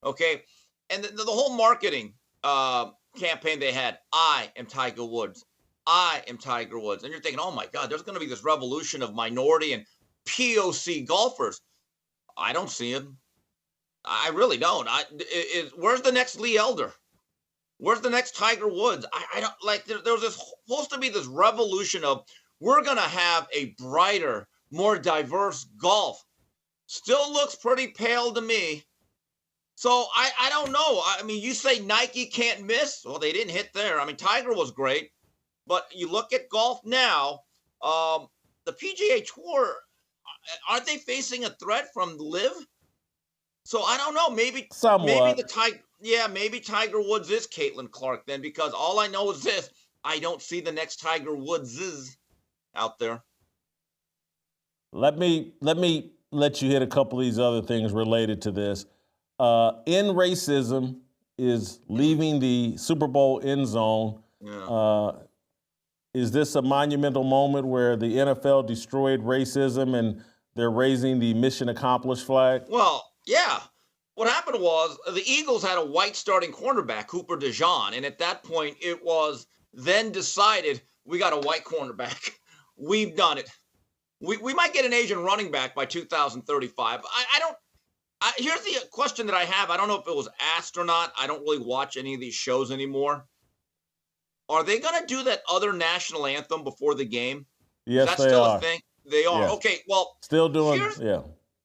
Okay? And the whole marketing campaign they had, I am Tiger Woods. I am Tiger Woods. And you're thinking, oh my God, there's going to be this revolution of minority and POC golfers. I don't see him. I really don't. Where's the next Lee Elder? Where's the next Tiger Woods? I don't like. There was supposed to be this revolution of we're gonna have a brighter, more diverse golf. Still looks pretty pale to me. So I don't know. I mean, you say Nike can't miss. Well, they didn't hit there. I mean, Tiger was great, but you look at golf now. The PGA Tour, aren't they facing a threat from LIV? So I don't know. Maybe maybe Tiger Woods is Caitlin Clark then, because all I know is this: I don't see the next Tiger Woods out there. Let me let you hit a couple of these other things related to this. End racism is leaving the Super Bowl end zone. Yeah. Is this a monumental moment where the NFL destroyed racism and they're raising the mission accomplished flag? Well, yeah. What happened was the Eagles had a white starting cornerback, Cooper DeJean, and at that point it was then decided we got a white cornerback. We've done it. We might get an Asian running back by 2035. Here's the question that I have. I don't know if it was asked or not. I don't really watch any of these shows anymore. Are they going to do that other national anthem before the game? Yes, Is that they still are. a thing? They are. Yeah. Okay, well. Still doing, yeah.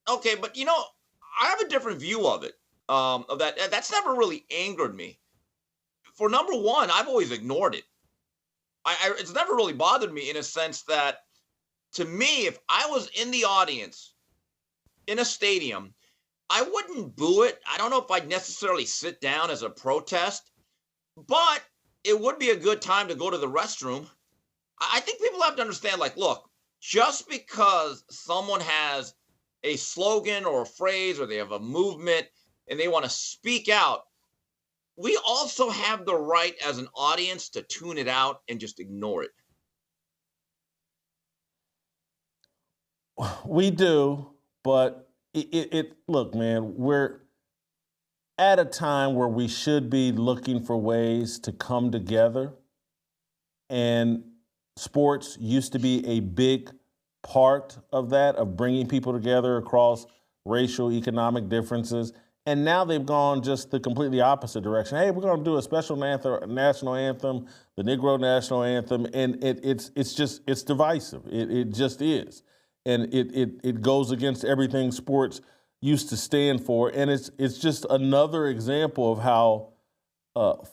Okay, but I have a different view of it, of that. That's never really angered me. For number one, I've always ignored it. It's never really bothered me in a sense that, to me, if I was in the audience in a stadium, I wouldn't boo it. I don't know if I'd necessarily sit down as a protest, but it would be a good time to go to the restroom. I think people have to understand, like, look, just because someone has a slogan or a phrase or they have a movement and they want to speak out, we also have the right as an audience to tune it out and just ignore it. We do, but look, man, we're at a time where we should be looking for ways to come together. And sports used to be a big part of that, of bringing people together across racial, economic differences. And now they've gone just the completely opposite direction. Hey, we're going to do a special national anthem, the Negro national anthem, and it's divisive. It just is. And it goes against everything sports used to stand for. And it's just another example of how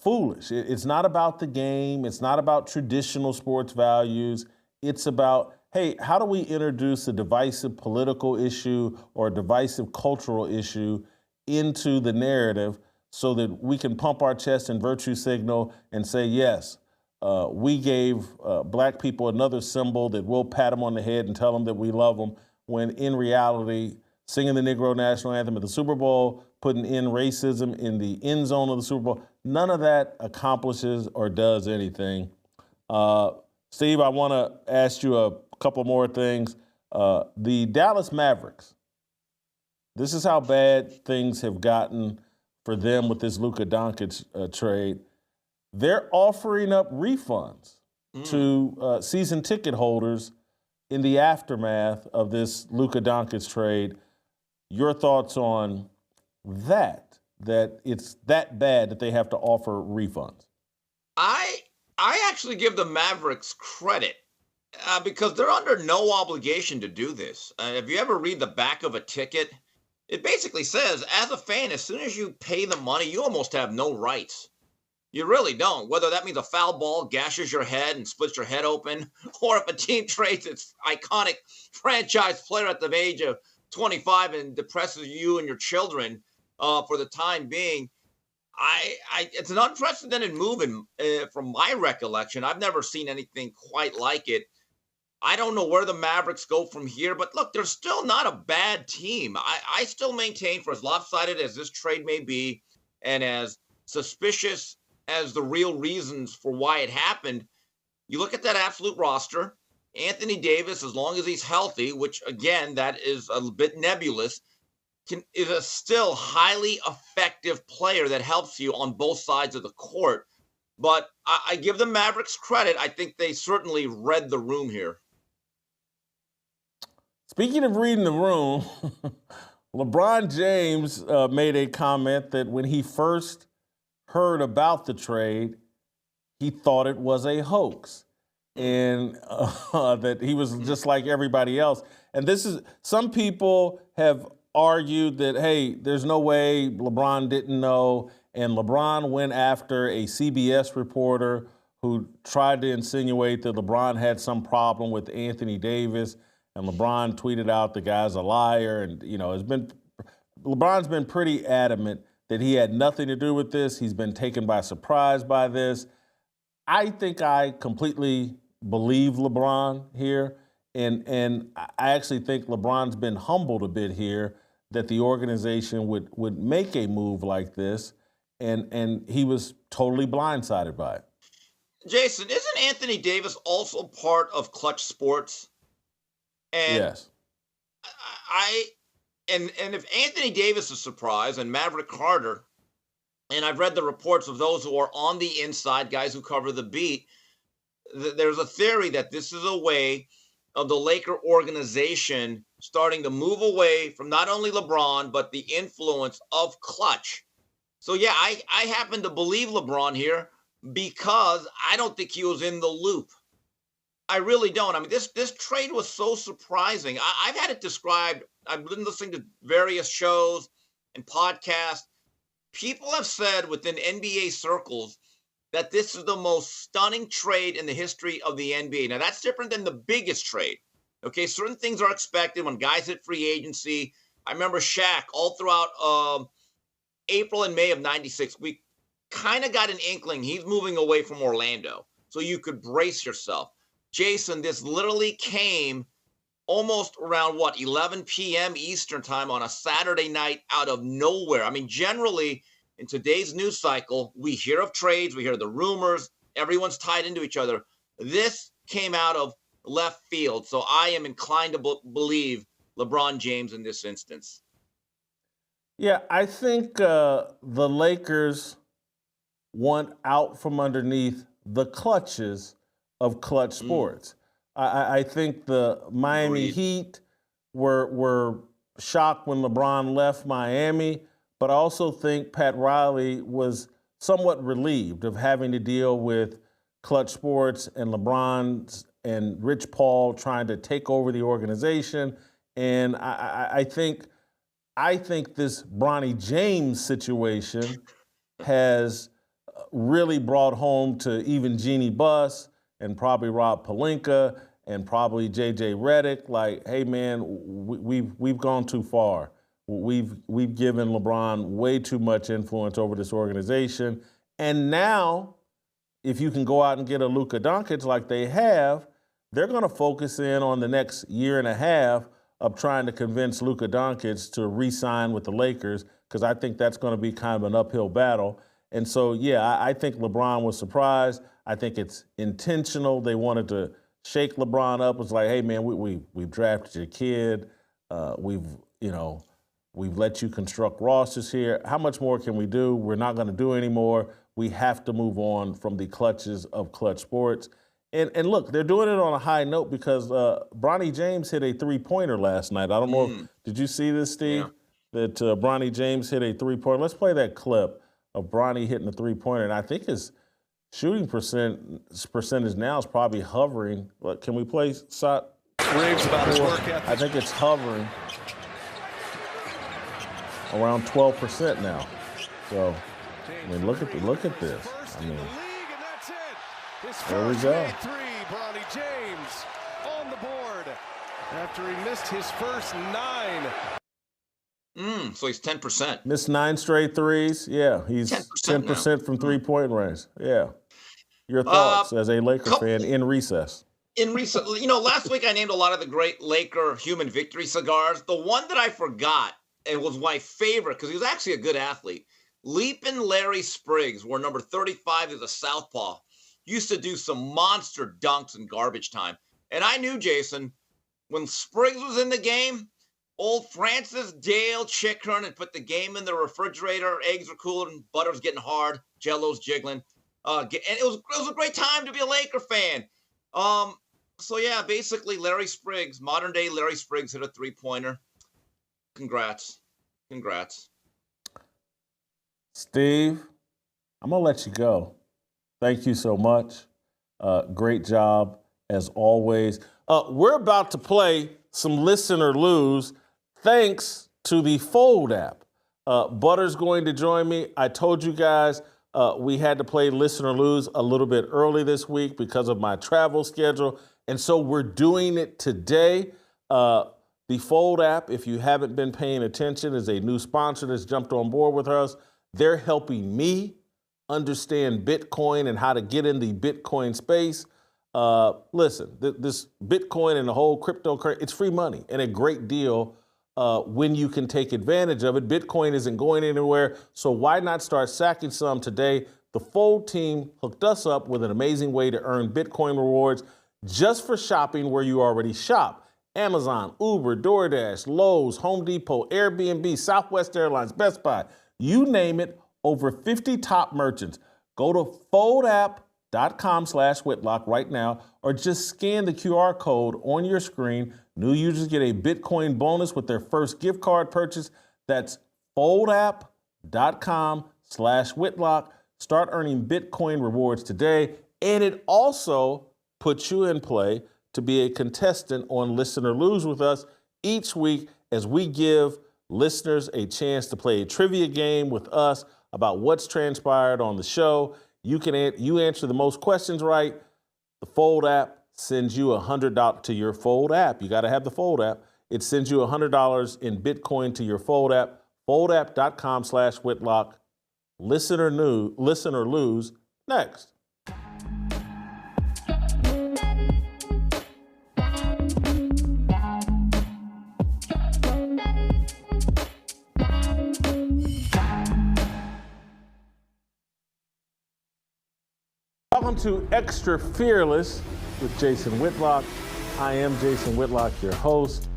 foolish. It's not about the game. It's not about traditional sports values. It's about, hey, how do we introduce a divisive political issue or a divisive cultural issue into the narrative so that we can pump our chest and virtue signal and say, yes, we gave black people another symbol that we'll pat them on the head and tell them that we love them, when in reality, singing the Negro national anthem at the Super Bowl, putting in racism in the end zone of the Super Bowl, none of that accomplishes or does anything. Steve, I want to ask you a couple more things. The Dallas Mavericks, this is how bad things have gotten for them with this Luka Doncic trade. They're offering up refunds to season ticket holders in the aftermath of this Luka Doncic trade. Your thoughts on that it's that bad that they have to offer refunds? I actually give the Mavericks credit because they're under no obligation to do this. If you ever read the back of a ticket, it basically says, as a fan, as soon as you pay the money, you almost have no rights. You really don't. Whether that means a foul ball gashes your head and splits your head open, or if a team trades its iconic franchise player at the age of 25 and depresses you and your children for the time being. It's an unprecedented move from my recollection. I've never seen anything quite like it. I don't know where the Mavericks go from here, but look, they're still not a bad team. I still maintain, for as lopsided as this trade may be and as suspicious as the real reasons for why it happened, you look at that absolute roster, Anthony Davis, as long as he's healthy, which, again, that is a bit nebulous, is a still highly effective player that helps you on both sides of the court. But I give the Mavericks credit. I think they certainly read the room here. Speaking of reading the room, LeBron James made a comment that when he first heard about the trade, he thought it was a hoax and that he was just like everybody else. And some people have argued that, hey, there's no way LeBron didn't know. And LeBron went after a CBS reporter who tried to insinuate that LeBron had some problem with Anthony Davis. And LeBron tweeted out the guy's a liar. And, LeBron's been pretty adamant that he had nothing to do with this. He's been taken by surprise by this. I think I completely believe LeBron here. And I actually think LeBron's been humbled a bit here that the organization would make a move like this. And he was totally blindsided by it. Jason, isn't Anthony Davis also part of Clutch Sports? And yes. And if Anthony Davis is surprised and Maverick Carter, and I've read the reports of those who are on the inside, guys who cover the beat, there's a theory that this is a way of the Laker organization starting to move away from not only LeBron, but the influence of Clutch. So, yeah, I happen to believe LeBron here because I don't think he was in the loop. I really don't. I mean, this trade was so surprising. I've had it described. I've been listening to various shows and podcasts. People have said within NBA circles that this is the most stunning trade in the history of the NBA. Now, that's different than the biggest trade. Okay, certain things are expected when guys hit free agency. I remember Shaq all throughout April and May of '96. We kind of got an inkling he's moving away from Orlando. So you could brace yourself. Jason, this literally came almost around, 11 p.m. Eastern time on a Saturday night out of nowhere. I mean, generally, in today's news cycle, we hear of trades, we hear the rumors, everyone's tied into each other. This came out of left field, so I am inclined to believe LeBron James in this instance. Yeah, I think the Lakers want out from underneath the clutches of Clutch Sports. I think the Miami Heat were shocked when LeBron left Miami, but I also think Pat Riley was somewhat relieved of having to deal with Clutch Sports and LeBron and Rich Paul trying to take over the organization. And I think this Bronny James situation has really brought home to even Jeannie Buss and probably Rob Pelinka and probably JJ Redick, like, hey man, we've gone too far. We've given LeBron way too much influence over this organization. And now, if you can go out and get a Luka Doncic like they have, they're going to focus in on the next year and a half of trying to convince Luka Doncic to re-sign with the Lakers, because I think that's going to be kind of an uphill battle. And so, yeah, I think LeBron was surprised. I think it's intentional. They wanted to shake LeBron up. It's like, hey, man, we've drafted your kid. We've let you construct rosters here. How much more can we do? We're not going to do anymore. We have to move on from the clutches of Clutch Sports. And look, they're doing it on a high note because Bronny James hit a three-pointer last night. I don't know. Did you see this, Steve? Yeah. That Bronny James hit a three-pointer. Let's play that clip of Bronny hitting a three-pointer. And I think his shooting percentage now is probably hovering. Look, can we play shot? Raves about his work ethic. I think it's hovering around 12% now. So, I mean, look at this. in the league, and that's it. His There we first go. made three, Bronny James on the board after he missed his first 9. So he's 10%. Missed 9 straight threes. Yeah, he's 10% from three-point range. Yeah. Your thoughts as a Laker fan in recess? In recent, last week I named a lot of the great Laker human victory cigars. The one that I forgot, and was my favorite because he was actually a good athlete, Leapin' Larry Spriggs, where number 35 is a southpaw, used to do some monster dunks in garbage time. And I knew, Jason, when Spriggs was in the game, old Francis Dale Chickhorn had put the game in the refrigerator. Eggs were cooling, butter's getting hard, Jello's jiggling. And it was a great time to be a Laker fan. So yeah, basically Larry Spriggs, modern day Larry Spriggs, hit a 3-pointer. Congrats. Steve, I'm going to let you go. Thank you so much. Great job, as always. We're about to play some Listen or Lose, thanks to the Fold app. Butter's going to join me. I told you guys we had to play Listen or Lose a little bit early this week because of my travel schedule, and so we're doing it today. The Fold app, if you haven't been paying attention, is a new sponsor that's jumped on board with us. They're helping me understand Bitcoin and how to get in the Bitcoin space. Listen, this Bitcoin and the whole cryptocurrency, it's free money and a great deal when you can take advantage of it. Bitcoin isn't going anywhere, so why not start sacking some today? The Fold team hooked us up with an amazing way to earn Bitcoin rewards just for shopping where you already shop. Amazon, Uber, DoorDash, Lowe's, Home Depot, Airbnb, Southwest Airlines, Best Buy, you name it, over 50 top merchants. Go to foldapp.com/Whitlock right now, or just scan the QR code on your screen. New users get a Bitcoin bonus with their first gift card purchase. That's foldapp.com/Whitlock. Start earning Bitcoin rewards today. And it also puts you in play to be a contestant on Listen or Lose with us each week as we give listeners a chance to play a trivia game with us about what's transpired on the show. You answer the most questions right. The Fold app sends you $100 to your Fold app. You got to have the Fold app. It sends you $100 in Bitcoin to your Fold app. Foldapp.com/Whitlock. Listen or Lose next. Welcome to Extra Fearless with Jason Whitlock. I am Jason Whitlock, your host.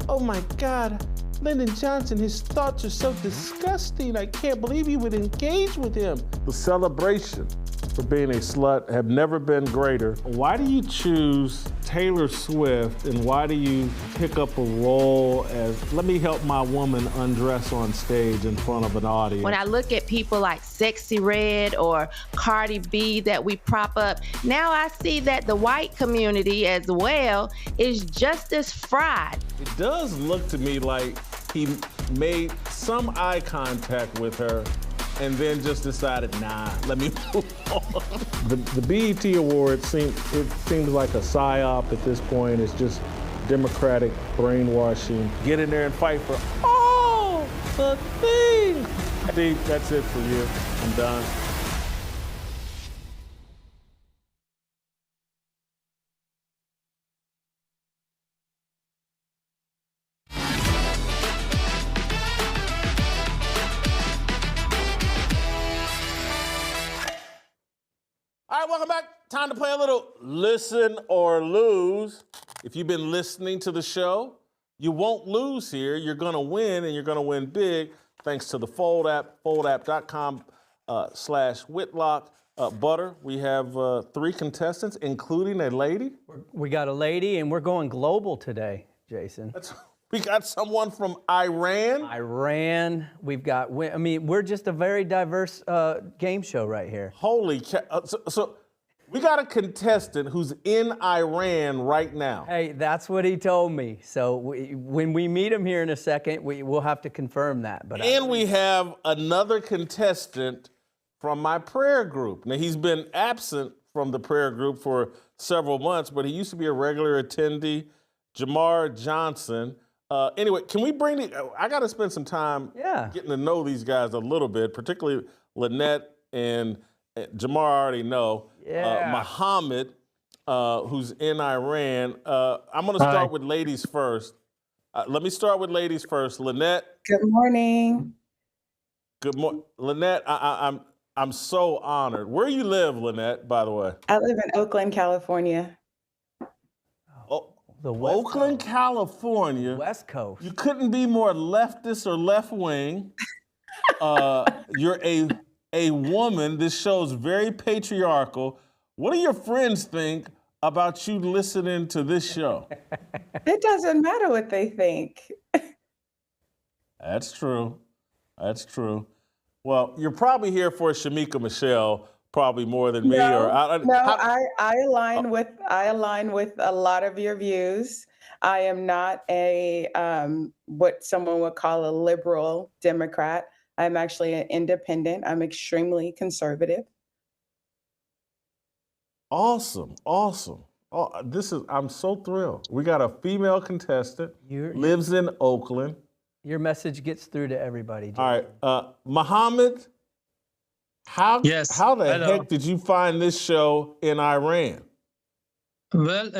Oh my God, Lyndon Johnson, his thoughts are so disgusting. I can't believe you would engage with him. The celebration for being a slut have never been greater. Why do you choose Taylor Swift, and why do you pick up a role as, let me help my woman undress on stage in front of an audience? When I look at people like Sexy Red or Cardi B that we prop up, now I see that the white community as well is just as fried. It does look to me like he made some eye contact with her and then just decided, nah, let me move on. The BET Awards seems like a psyop at this point. It's just Democratic brainwashing. Get in there and fight for all the things. Steve, that's it for you. I'm done. All right, welcome back. Time to play a little Listen or Lose. If you've been listening to the show, you won't lose here. You're going to win, and you're going to win big thanks to the Fold app, foldapp.com/Whitlock. Butter, we have 3 contestants, including a lady. We got a lady, and we're going global today, Jason. We got someone from Iran. We've got, we're just a very diverse game show right here. Holy cow. So we got a contestant who's in Iran right now. Hey, that's what he told me. So when we meet him here in a second, we'll have to confirm that. But we have another contestant from my prayer group. Now, he's been absent from the prayer group for several months, but he used to be a regular attendee, Jamar Johnson. Anyway, can we bring I got to spend some time getting to know these guys a little bit, particularly Lynette and Jamar I already know. Muhammad, who's in Iran. I'm going to start with ladies first. Let me start with ladies first. Lynette. Good morning. Good morning. Lynette, I'm so honored. Where you live, Lynette, by the way? I live in Oakland, California. Oh, Oakland, California. West Coast. You couldn't be more leftist or left wing. You're a woman. This show's very patriarchal. What do your friends think about you listening to this show? It doesn't matter what they think. That's true. That's true. Well, you're probably here for Shamika Michelle, probably more than me. I align with a lot of your views. I am not a what someone would call a liberal Democrat. I'm actually an independent. I'm extremely conservative. Awesome. Oh, I'm so thrilled. We got a female contestant, lives in Oakland. Your message gets through to everybody, Jason. All right, Muhammad, how the heck did you find this show in Iran? Well,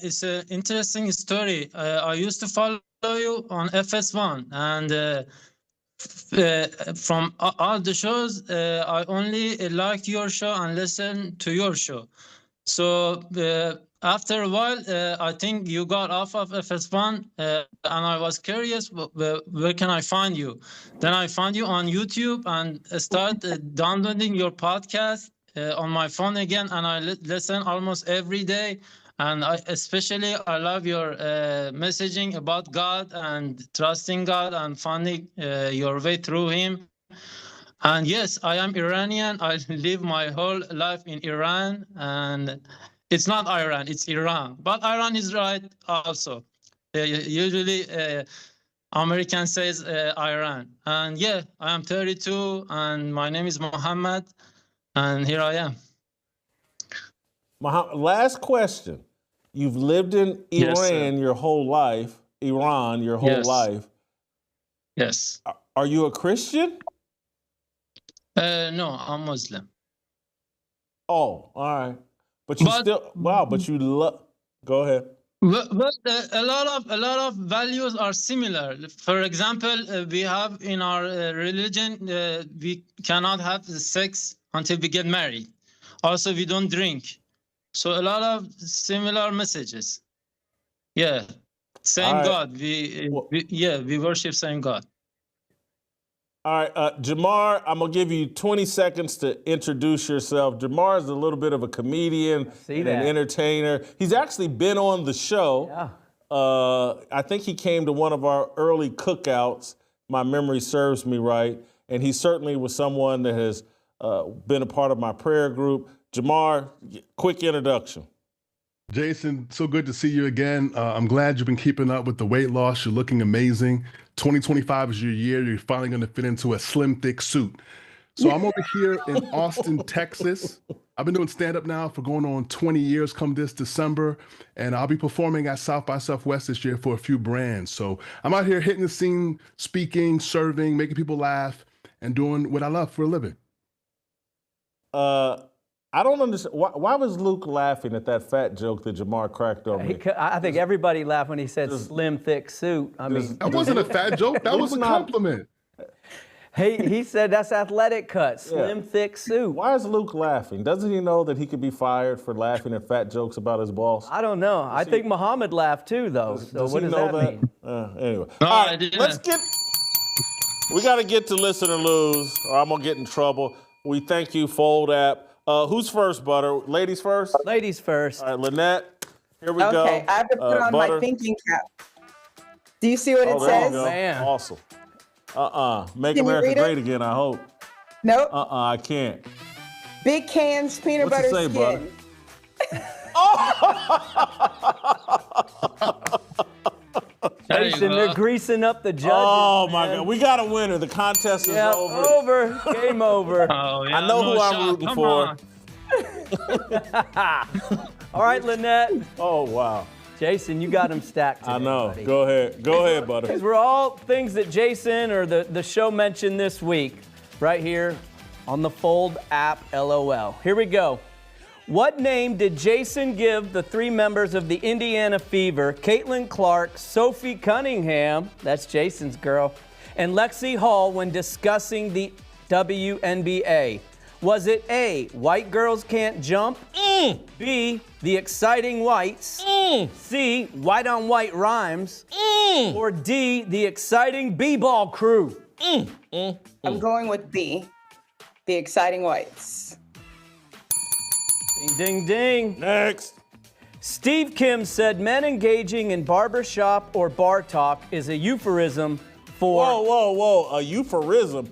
it's an interesting story. I used to follow you on FS1, and from all the shows, I only liked your show and listened to your show. So after a while, I think you got off of FS1, and I was curious, where can I find you? Then I found you on YouTube and started downloading your podcast on my phone again, and I listen almost every day. And I love your messaging about God and trusting God and finding your way through Him. And yes, I am Iranian. I live my whole life in Iran, and it's not Iran, it's Iran. But Iran is right also. Usually American says Iran. And yeah, I am 32 and my name is Muhammad, and here I am. Last question. You've lived in Iran your whole life, Iran your whole life. Yes. Are you a Christian? No, I'm Muslim. Oh, all right. But you love. Go ahead. But a lot of values are similar. For example, we have in our religion, we cannot have sex until we get married. Also, we don't drink. So a lot of similar messages. Yeah, same God. We worship same God. All right, Jamar, I'm going to give you 20 seconds to introduce yourself. Jamar is a little bit of a comedian and an entertainer. He's actually been on the show. Yeah. I think he came to one of our early cookouts. My memory serves me right. And he certainly was someone that has been a part of my prayer group. Jamar, quick introduction. Jason, so good to see you again. I'm glad you've been keeping up with the weight loss. You're looking amazing. 2025 is your year. You're finally going to fit into a slim, thick suit. So I'm over here in Austin, Texas. I've been doing stand-up now for going on 20 years come this December, and I'll be performing at South by Southwest this year for a few brands. So I'm out here hitting the scene, speaking, serving, making people laugh, and doing what I love for a living. I don't understand. Why was Luke laughing at that fat joke that Jamar cracked on me? I think everybody laughed when he said slim, thick suit. I mean, that wasn't a fat joke. That was a compliment. He said that's athletic cut, slim, thick suit. Why is Luke laughing? Doesn't he know that he could be fired for laughing at fat jokes about his boss? I don't know. I think Muhammad laughed too, though. So what does that mean? Anyway. All right, we got to get to listen or lose, or I'm going to get in trouble. We thank you, Fold app. Who's first, Butter? Ladies first? Ladies first. All right, Lynette, here we go. Okay, I have to put on Butter. my thinking cap. Do you see what it there says? You go. Man. Awesome. Make Can you America read it? great again, I hope. Nope. I can't. Big cans, peanut What's it butter say, skin. Butter? There you Jason, go. they're greasing up the judges. Oh my man. God, we got a winner. The contest is Yeah, over. Game over. Oh, yeah, I know no who shot. I'm rooting Come for. on. All right, Lynette. Oh wow. Jason, you got him stacked today, I know. buddy. Go ahead. Go ahead, buddy. These were all things that Jason or the show mentioned this week, right here on the Fold app, LOL. Here we go. What name did Jason give the three members of the Indiana Fever, Caitlin Clark, Sophie Cunningham, that's Jason's girl, and Lexi Hall when discussing the WNBA? Was it A, White Girls Can't Jump? B, The Exciting Whites? C, White on White Rhymes? Or D, The Exciting B-Ball Crew? I'm going with B, The Exciting Whites. Ding, ding, ding. Next. Steve Kim said men engaging in barbershop or bar talk is a euphemism for... Whoa. A euphemism.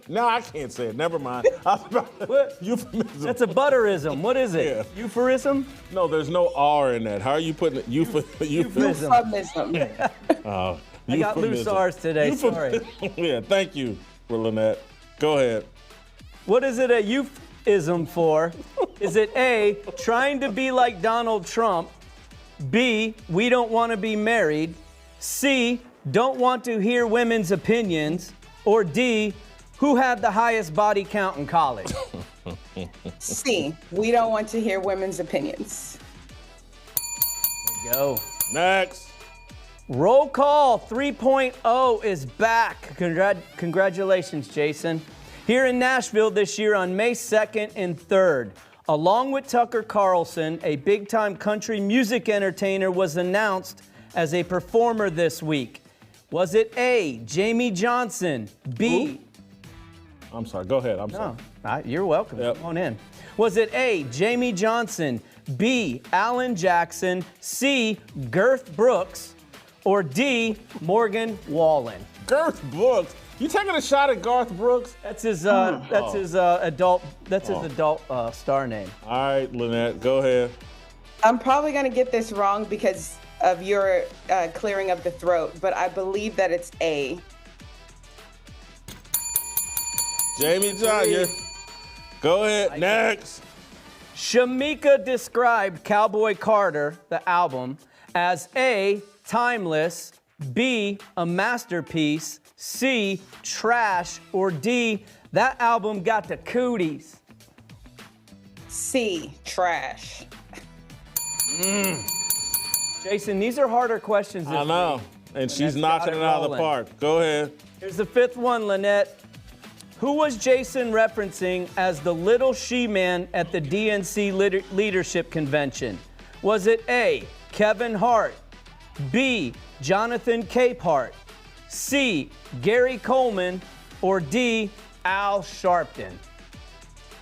No, I can't say it. Never mind. What? Euphemism. That's a butterism. What is it? Yeah. Euphemism? No, there's no R in that. How are you putting it? Euphemism. Euphemism. Oh, I got loose R's today, sorry. Yeah, thank you, Lynette. Go ahead. What is it a euphemism for? Is it A, trying to be like Donald Trump? B, we don't want to be married? C, don't want to hear women's opinions? Or D, who had the highest body count in college? C, we don't want to hear women's opinions. There you go. Next. Roll Call 3.0 is back. Congratulations, Jason. Here in Nashville this year on May 2nd and 3rd. Along with Tucker Carlson, a big-time country music entertainer was announced as a performer this week. Was it A, Jamie Johnson, B... I'm sorry, go ahead, I'm sorry. You're welcome, Come on in. Was it A, Jamie Johnson, B, Alan Jackson, C, Girth Brooks, or D, Morgan Wallen? Girth Brooks? You taking a shot at Garth Brooks? That's his adult star name. All right, Lynette, go ahead. I'm probably going to get this wrong because of your clearing of the throat, but I believe that it's A. Jamie Johnson. Go ahead. Next. Shamika described Cowboy Carter, the album, as A, timeless, B, a masterpiece, C, trash, or D, that album got the cooties. C, trash. Jason, these are harder questions this I know. week. And she's knocking it out of the park. Go ahead. Here's the fifth one, Lynette. Who was Jason referencing as the little she-man at the DNC leadership convention? Was it A, Kevin Hart, B, Jonathan Capehart, C, Gary Coleman, or D, Al Sharpton?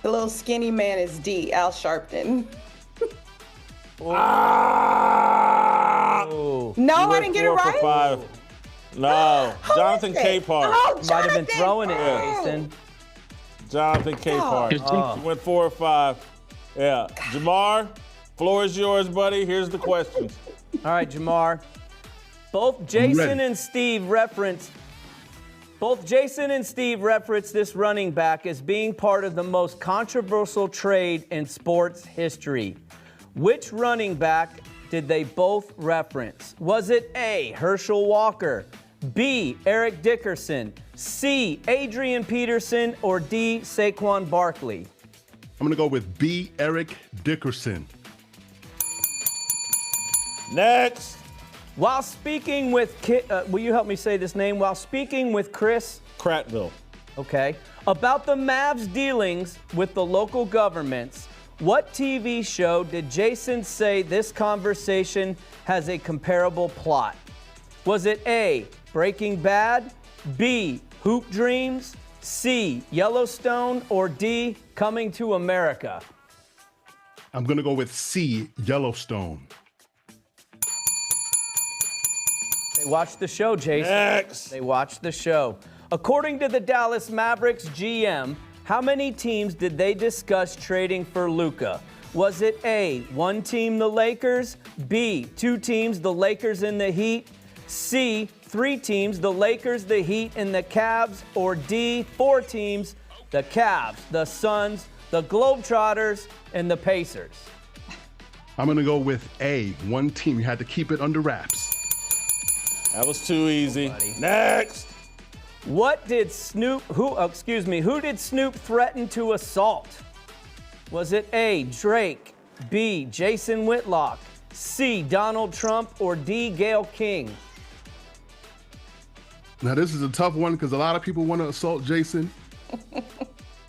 The little skinny man is D, Al Sharpton. No, I didn't get it right. 4 for 5. No, Jonathan Capehart. Oh, Might have been throwing it, Jason. Jonathan Capehart. You went 4 or 5. Yeah. Jamar, floor is yours, buddy. Here's the questions. All right, Jamar. Both Jason and Steve referenced this running back as being part of the most controversial trade in sports history. Which running back did they both reference? Was it A, Herschel Walker, B, Eric Dickerson, C, Adrian Peterson, or D, Saquon Barkley? I'm going to go with B, Eric Dickerson. Next. While speaking with, will you help me say this name? While speaking with Chris Cratville. Okay. About the Mavs' dealings with the local governments, what TV show did Jason say this conversation has a comparable plot? Was it A, Breaking Bad, B, Hoop Dreams, C, Yellowstone, or D, Coming to America? I'm going to go with C, Yellowstone. They watched the show, Jason. Next. They watched the show. According to the Dallas Mavericks GM, how many teams did they discuss trading for Luka? Was it A, one team, the Lakers, B, two teams, the Lakers and the Heat, C, 3 teams, the Lakers, the Heat, and the Cavs, or D, 4 teams, the Cavs, the Suns, the Globetrotters, and the Pacers? I'm going to go with A, 1 team. You had to keep it under wraps. That was too easy. Next. Who did Snoop threaten to assault? Was it A, Drake, B, Jason Whitlock, C, Donald Trump, or D, Gayle King? Now, this is a tough one because a lot of people want to assault Jason.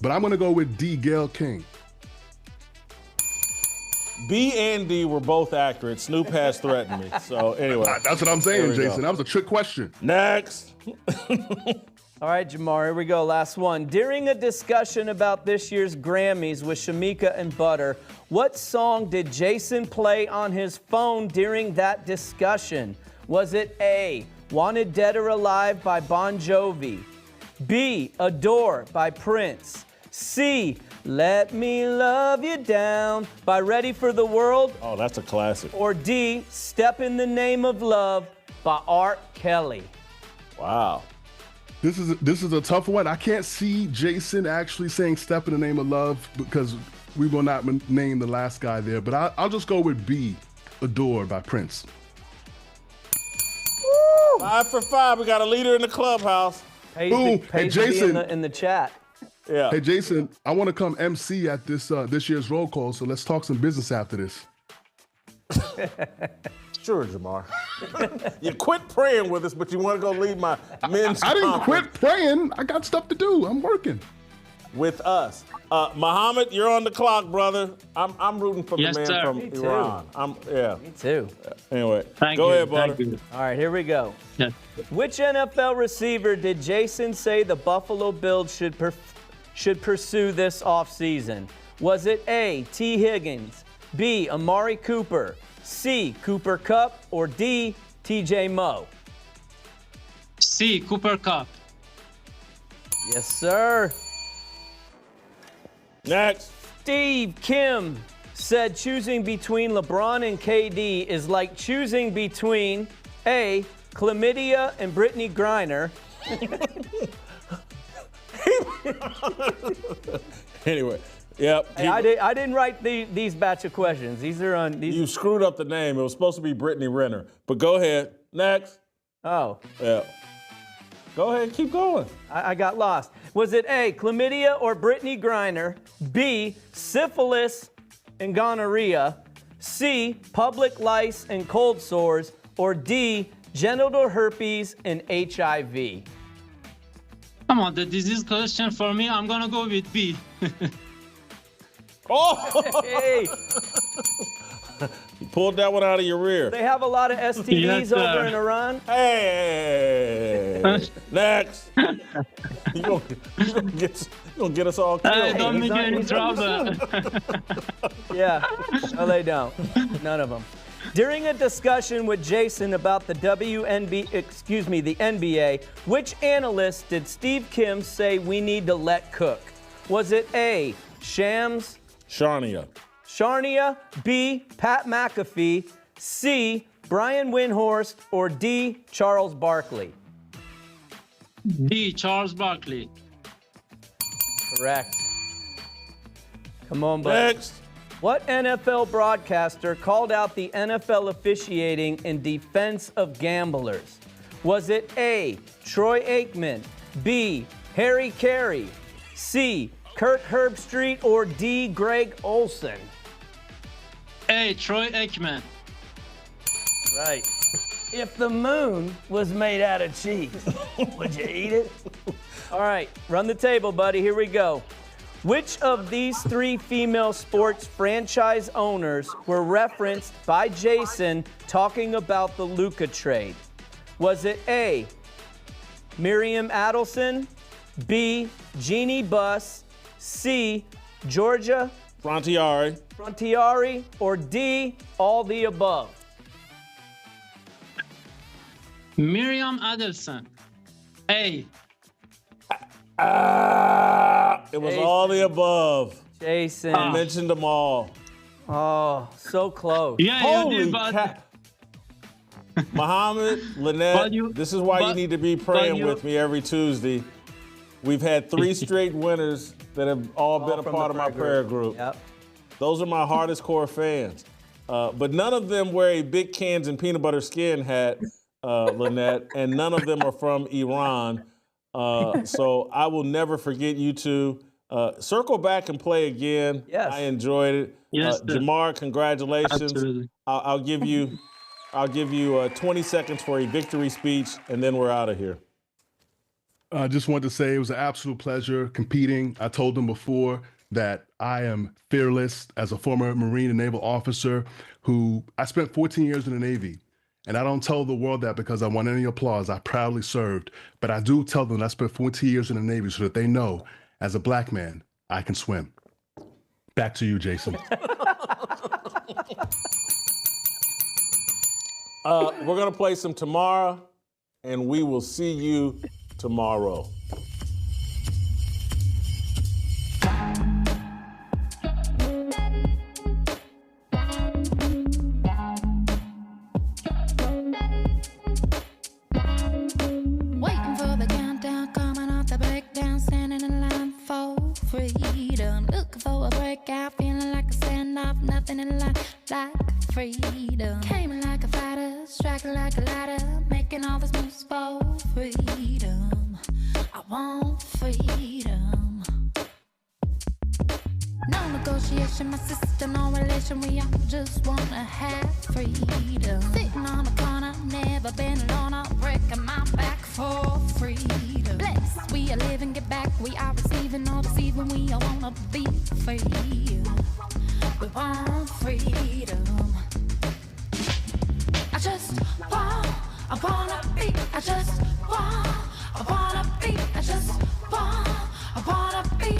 But I'm going to go with D, Gayle King. B and D were both accurate. Snoop has threatened me. So anyway. That's what I'm saying, Jason. That was a trick question. Next. All right, Jamar, here we go. Last one. During a discussion about this year's Grammys with Shamika and Butter, what song did Jason play on his phone during that discussion? Was it A, Wanted Dead or Alive by Bon Jovi, B, Adore by Prince, C, Let Me Love You Down by Ready for the World? Oh, that's a classic. Or D, Step in the Name of Love by R. Kelly? Wow. This is a tough one. I can't see Jason actually saying Step in the Name of Love because we will not name the last guy there. But I'll just go with B, Adore by Prince. Woo! 5 for 5. We got a leader in the clubhouse. Hey, Jason. In the chat. Yeah. Hey, Jason, I want to come MC at this year's roll call, so let's talk some business after this. Sure, Jamar. You quit praying with us, but you want to go lead my men's I didn't conference quit praying. I got stuff to do. I'm working. with us. Muhammad, you're on the clock, brother. I'm rooting for Yes, the man sir. from Me too. Iran. Me too. Anyway, Thank go you. ahead, brother. Thank you. All right, here we go. Yes. Which NFL receiver did Jason say the Buffalo Bills should pursue this offseason? Was it A, T. Higgins, B, Amari Cooper, C, Cooper Kupp, or D, TJ Moe? C, Cooper Kupp. Yes, sir. Next. Steve Kim said choosing between LeBron and KD is like choosing between A, chlamydia and Brittany Griner. Anyway, yep. Hey, I didn't write these batch of questions. These are on these. You screwed up the name. It was supposed to be Brittany Renner. But go ahead. Next. Oh. Yeah. Go ahead. Keep going. I got lost. Was it A, chlamydia or Brittany Griner? B, syphilis and gonorrhea? C, public lice and cold sores? Or D, genital herpes and HIV? Come on, the disease question for me, I'm gonna go with B. Oh! Hey, You pulled that one out of your rear. they have a lot of STDs Yes, over sir. in Iran. Hey! Next. You're gonna get us all killed. Don't he's make not- any he's trouble. Yeah, no, they don't. None of them. During a discussion with Jason about the the NBA, which analyst did Steve Kim say we need to let cook? Was it A, Shams Sharnia. Charnia, B, Pat McAfee, C, Brian Windhorst, or D, Charles Barkley? D, Charles Barkley. Correct. Come on, buddy. Next. What NFL broadcaster called out the NFL officiating in defense of gamblers? Was it A, Troy Aikman, B, Harry Carey, C, Kirk Herbstreit, or D, Greg Olson? A, Troy Aikman. Right. If the moon was made out of cheese, would you eat it? All right, run the table, buddy. Here we go. Which of these three female sports franchise owners were referenced by Jason talking about the Luka trade? Was it A, Miriam Adelson, B, Jeannie Buss, C, Georgia Frontieri, or D, all the above? Miriam Adelson. A. It was all the above. Jason. I mentioned them all. Oh, so close. Yeah, you Holy did, but cow. Muhammad, Lynette, this is why you need to be praying with me every Tuesday. We've had 3 straight winners that have all been a part of my prayer group. Yep. Those are my hardest core fans. But none of them wear a big cans and peanut butter skin hat, Lynette, and none of them are from Iran. So I will never forget you two. Circle back and play again. Yes. I enjoyed it. Yes, Jamar, congratulations. Absolutely. I'll give you 20 seconds for a victory speech, and then we're out of here. I just wanted to say it was an absolute pleasure competing. I told them before that I am fearless as a former Marine and naval officer who I spent 14 years in the Navy. And I don't tell the world that because I want any applause. I proudly served. But I do tell them that I spent 14 years in the Navy so that they know, as a black man, I can swim. Back to you, Jason. We're going to play some tomorrow, and we will see you tomorrow. Waiting for the countdown, coming off the breakdown, standing in line for freedom. Looking for a breakout, feeling like a standoff, nothing in life like freedom. Came in like a fighter, striking like a ladder, making all these moves for freedom. I want freedom. No negotiation, my sister, no relation. We all just wanna have freedom. Sitting on the corner, never been alone. I'm breaking my back for freedom. Blessed, we are living, get back. We are receiving, all deceiving. We all wanna be free. We want freedom. I wanna be. I wanna be. I wanna be.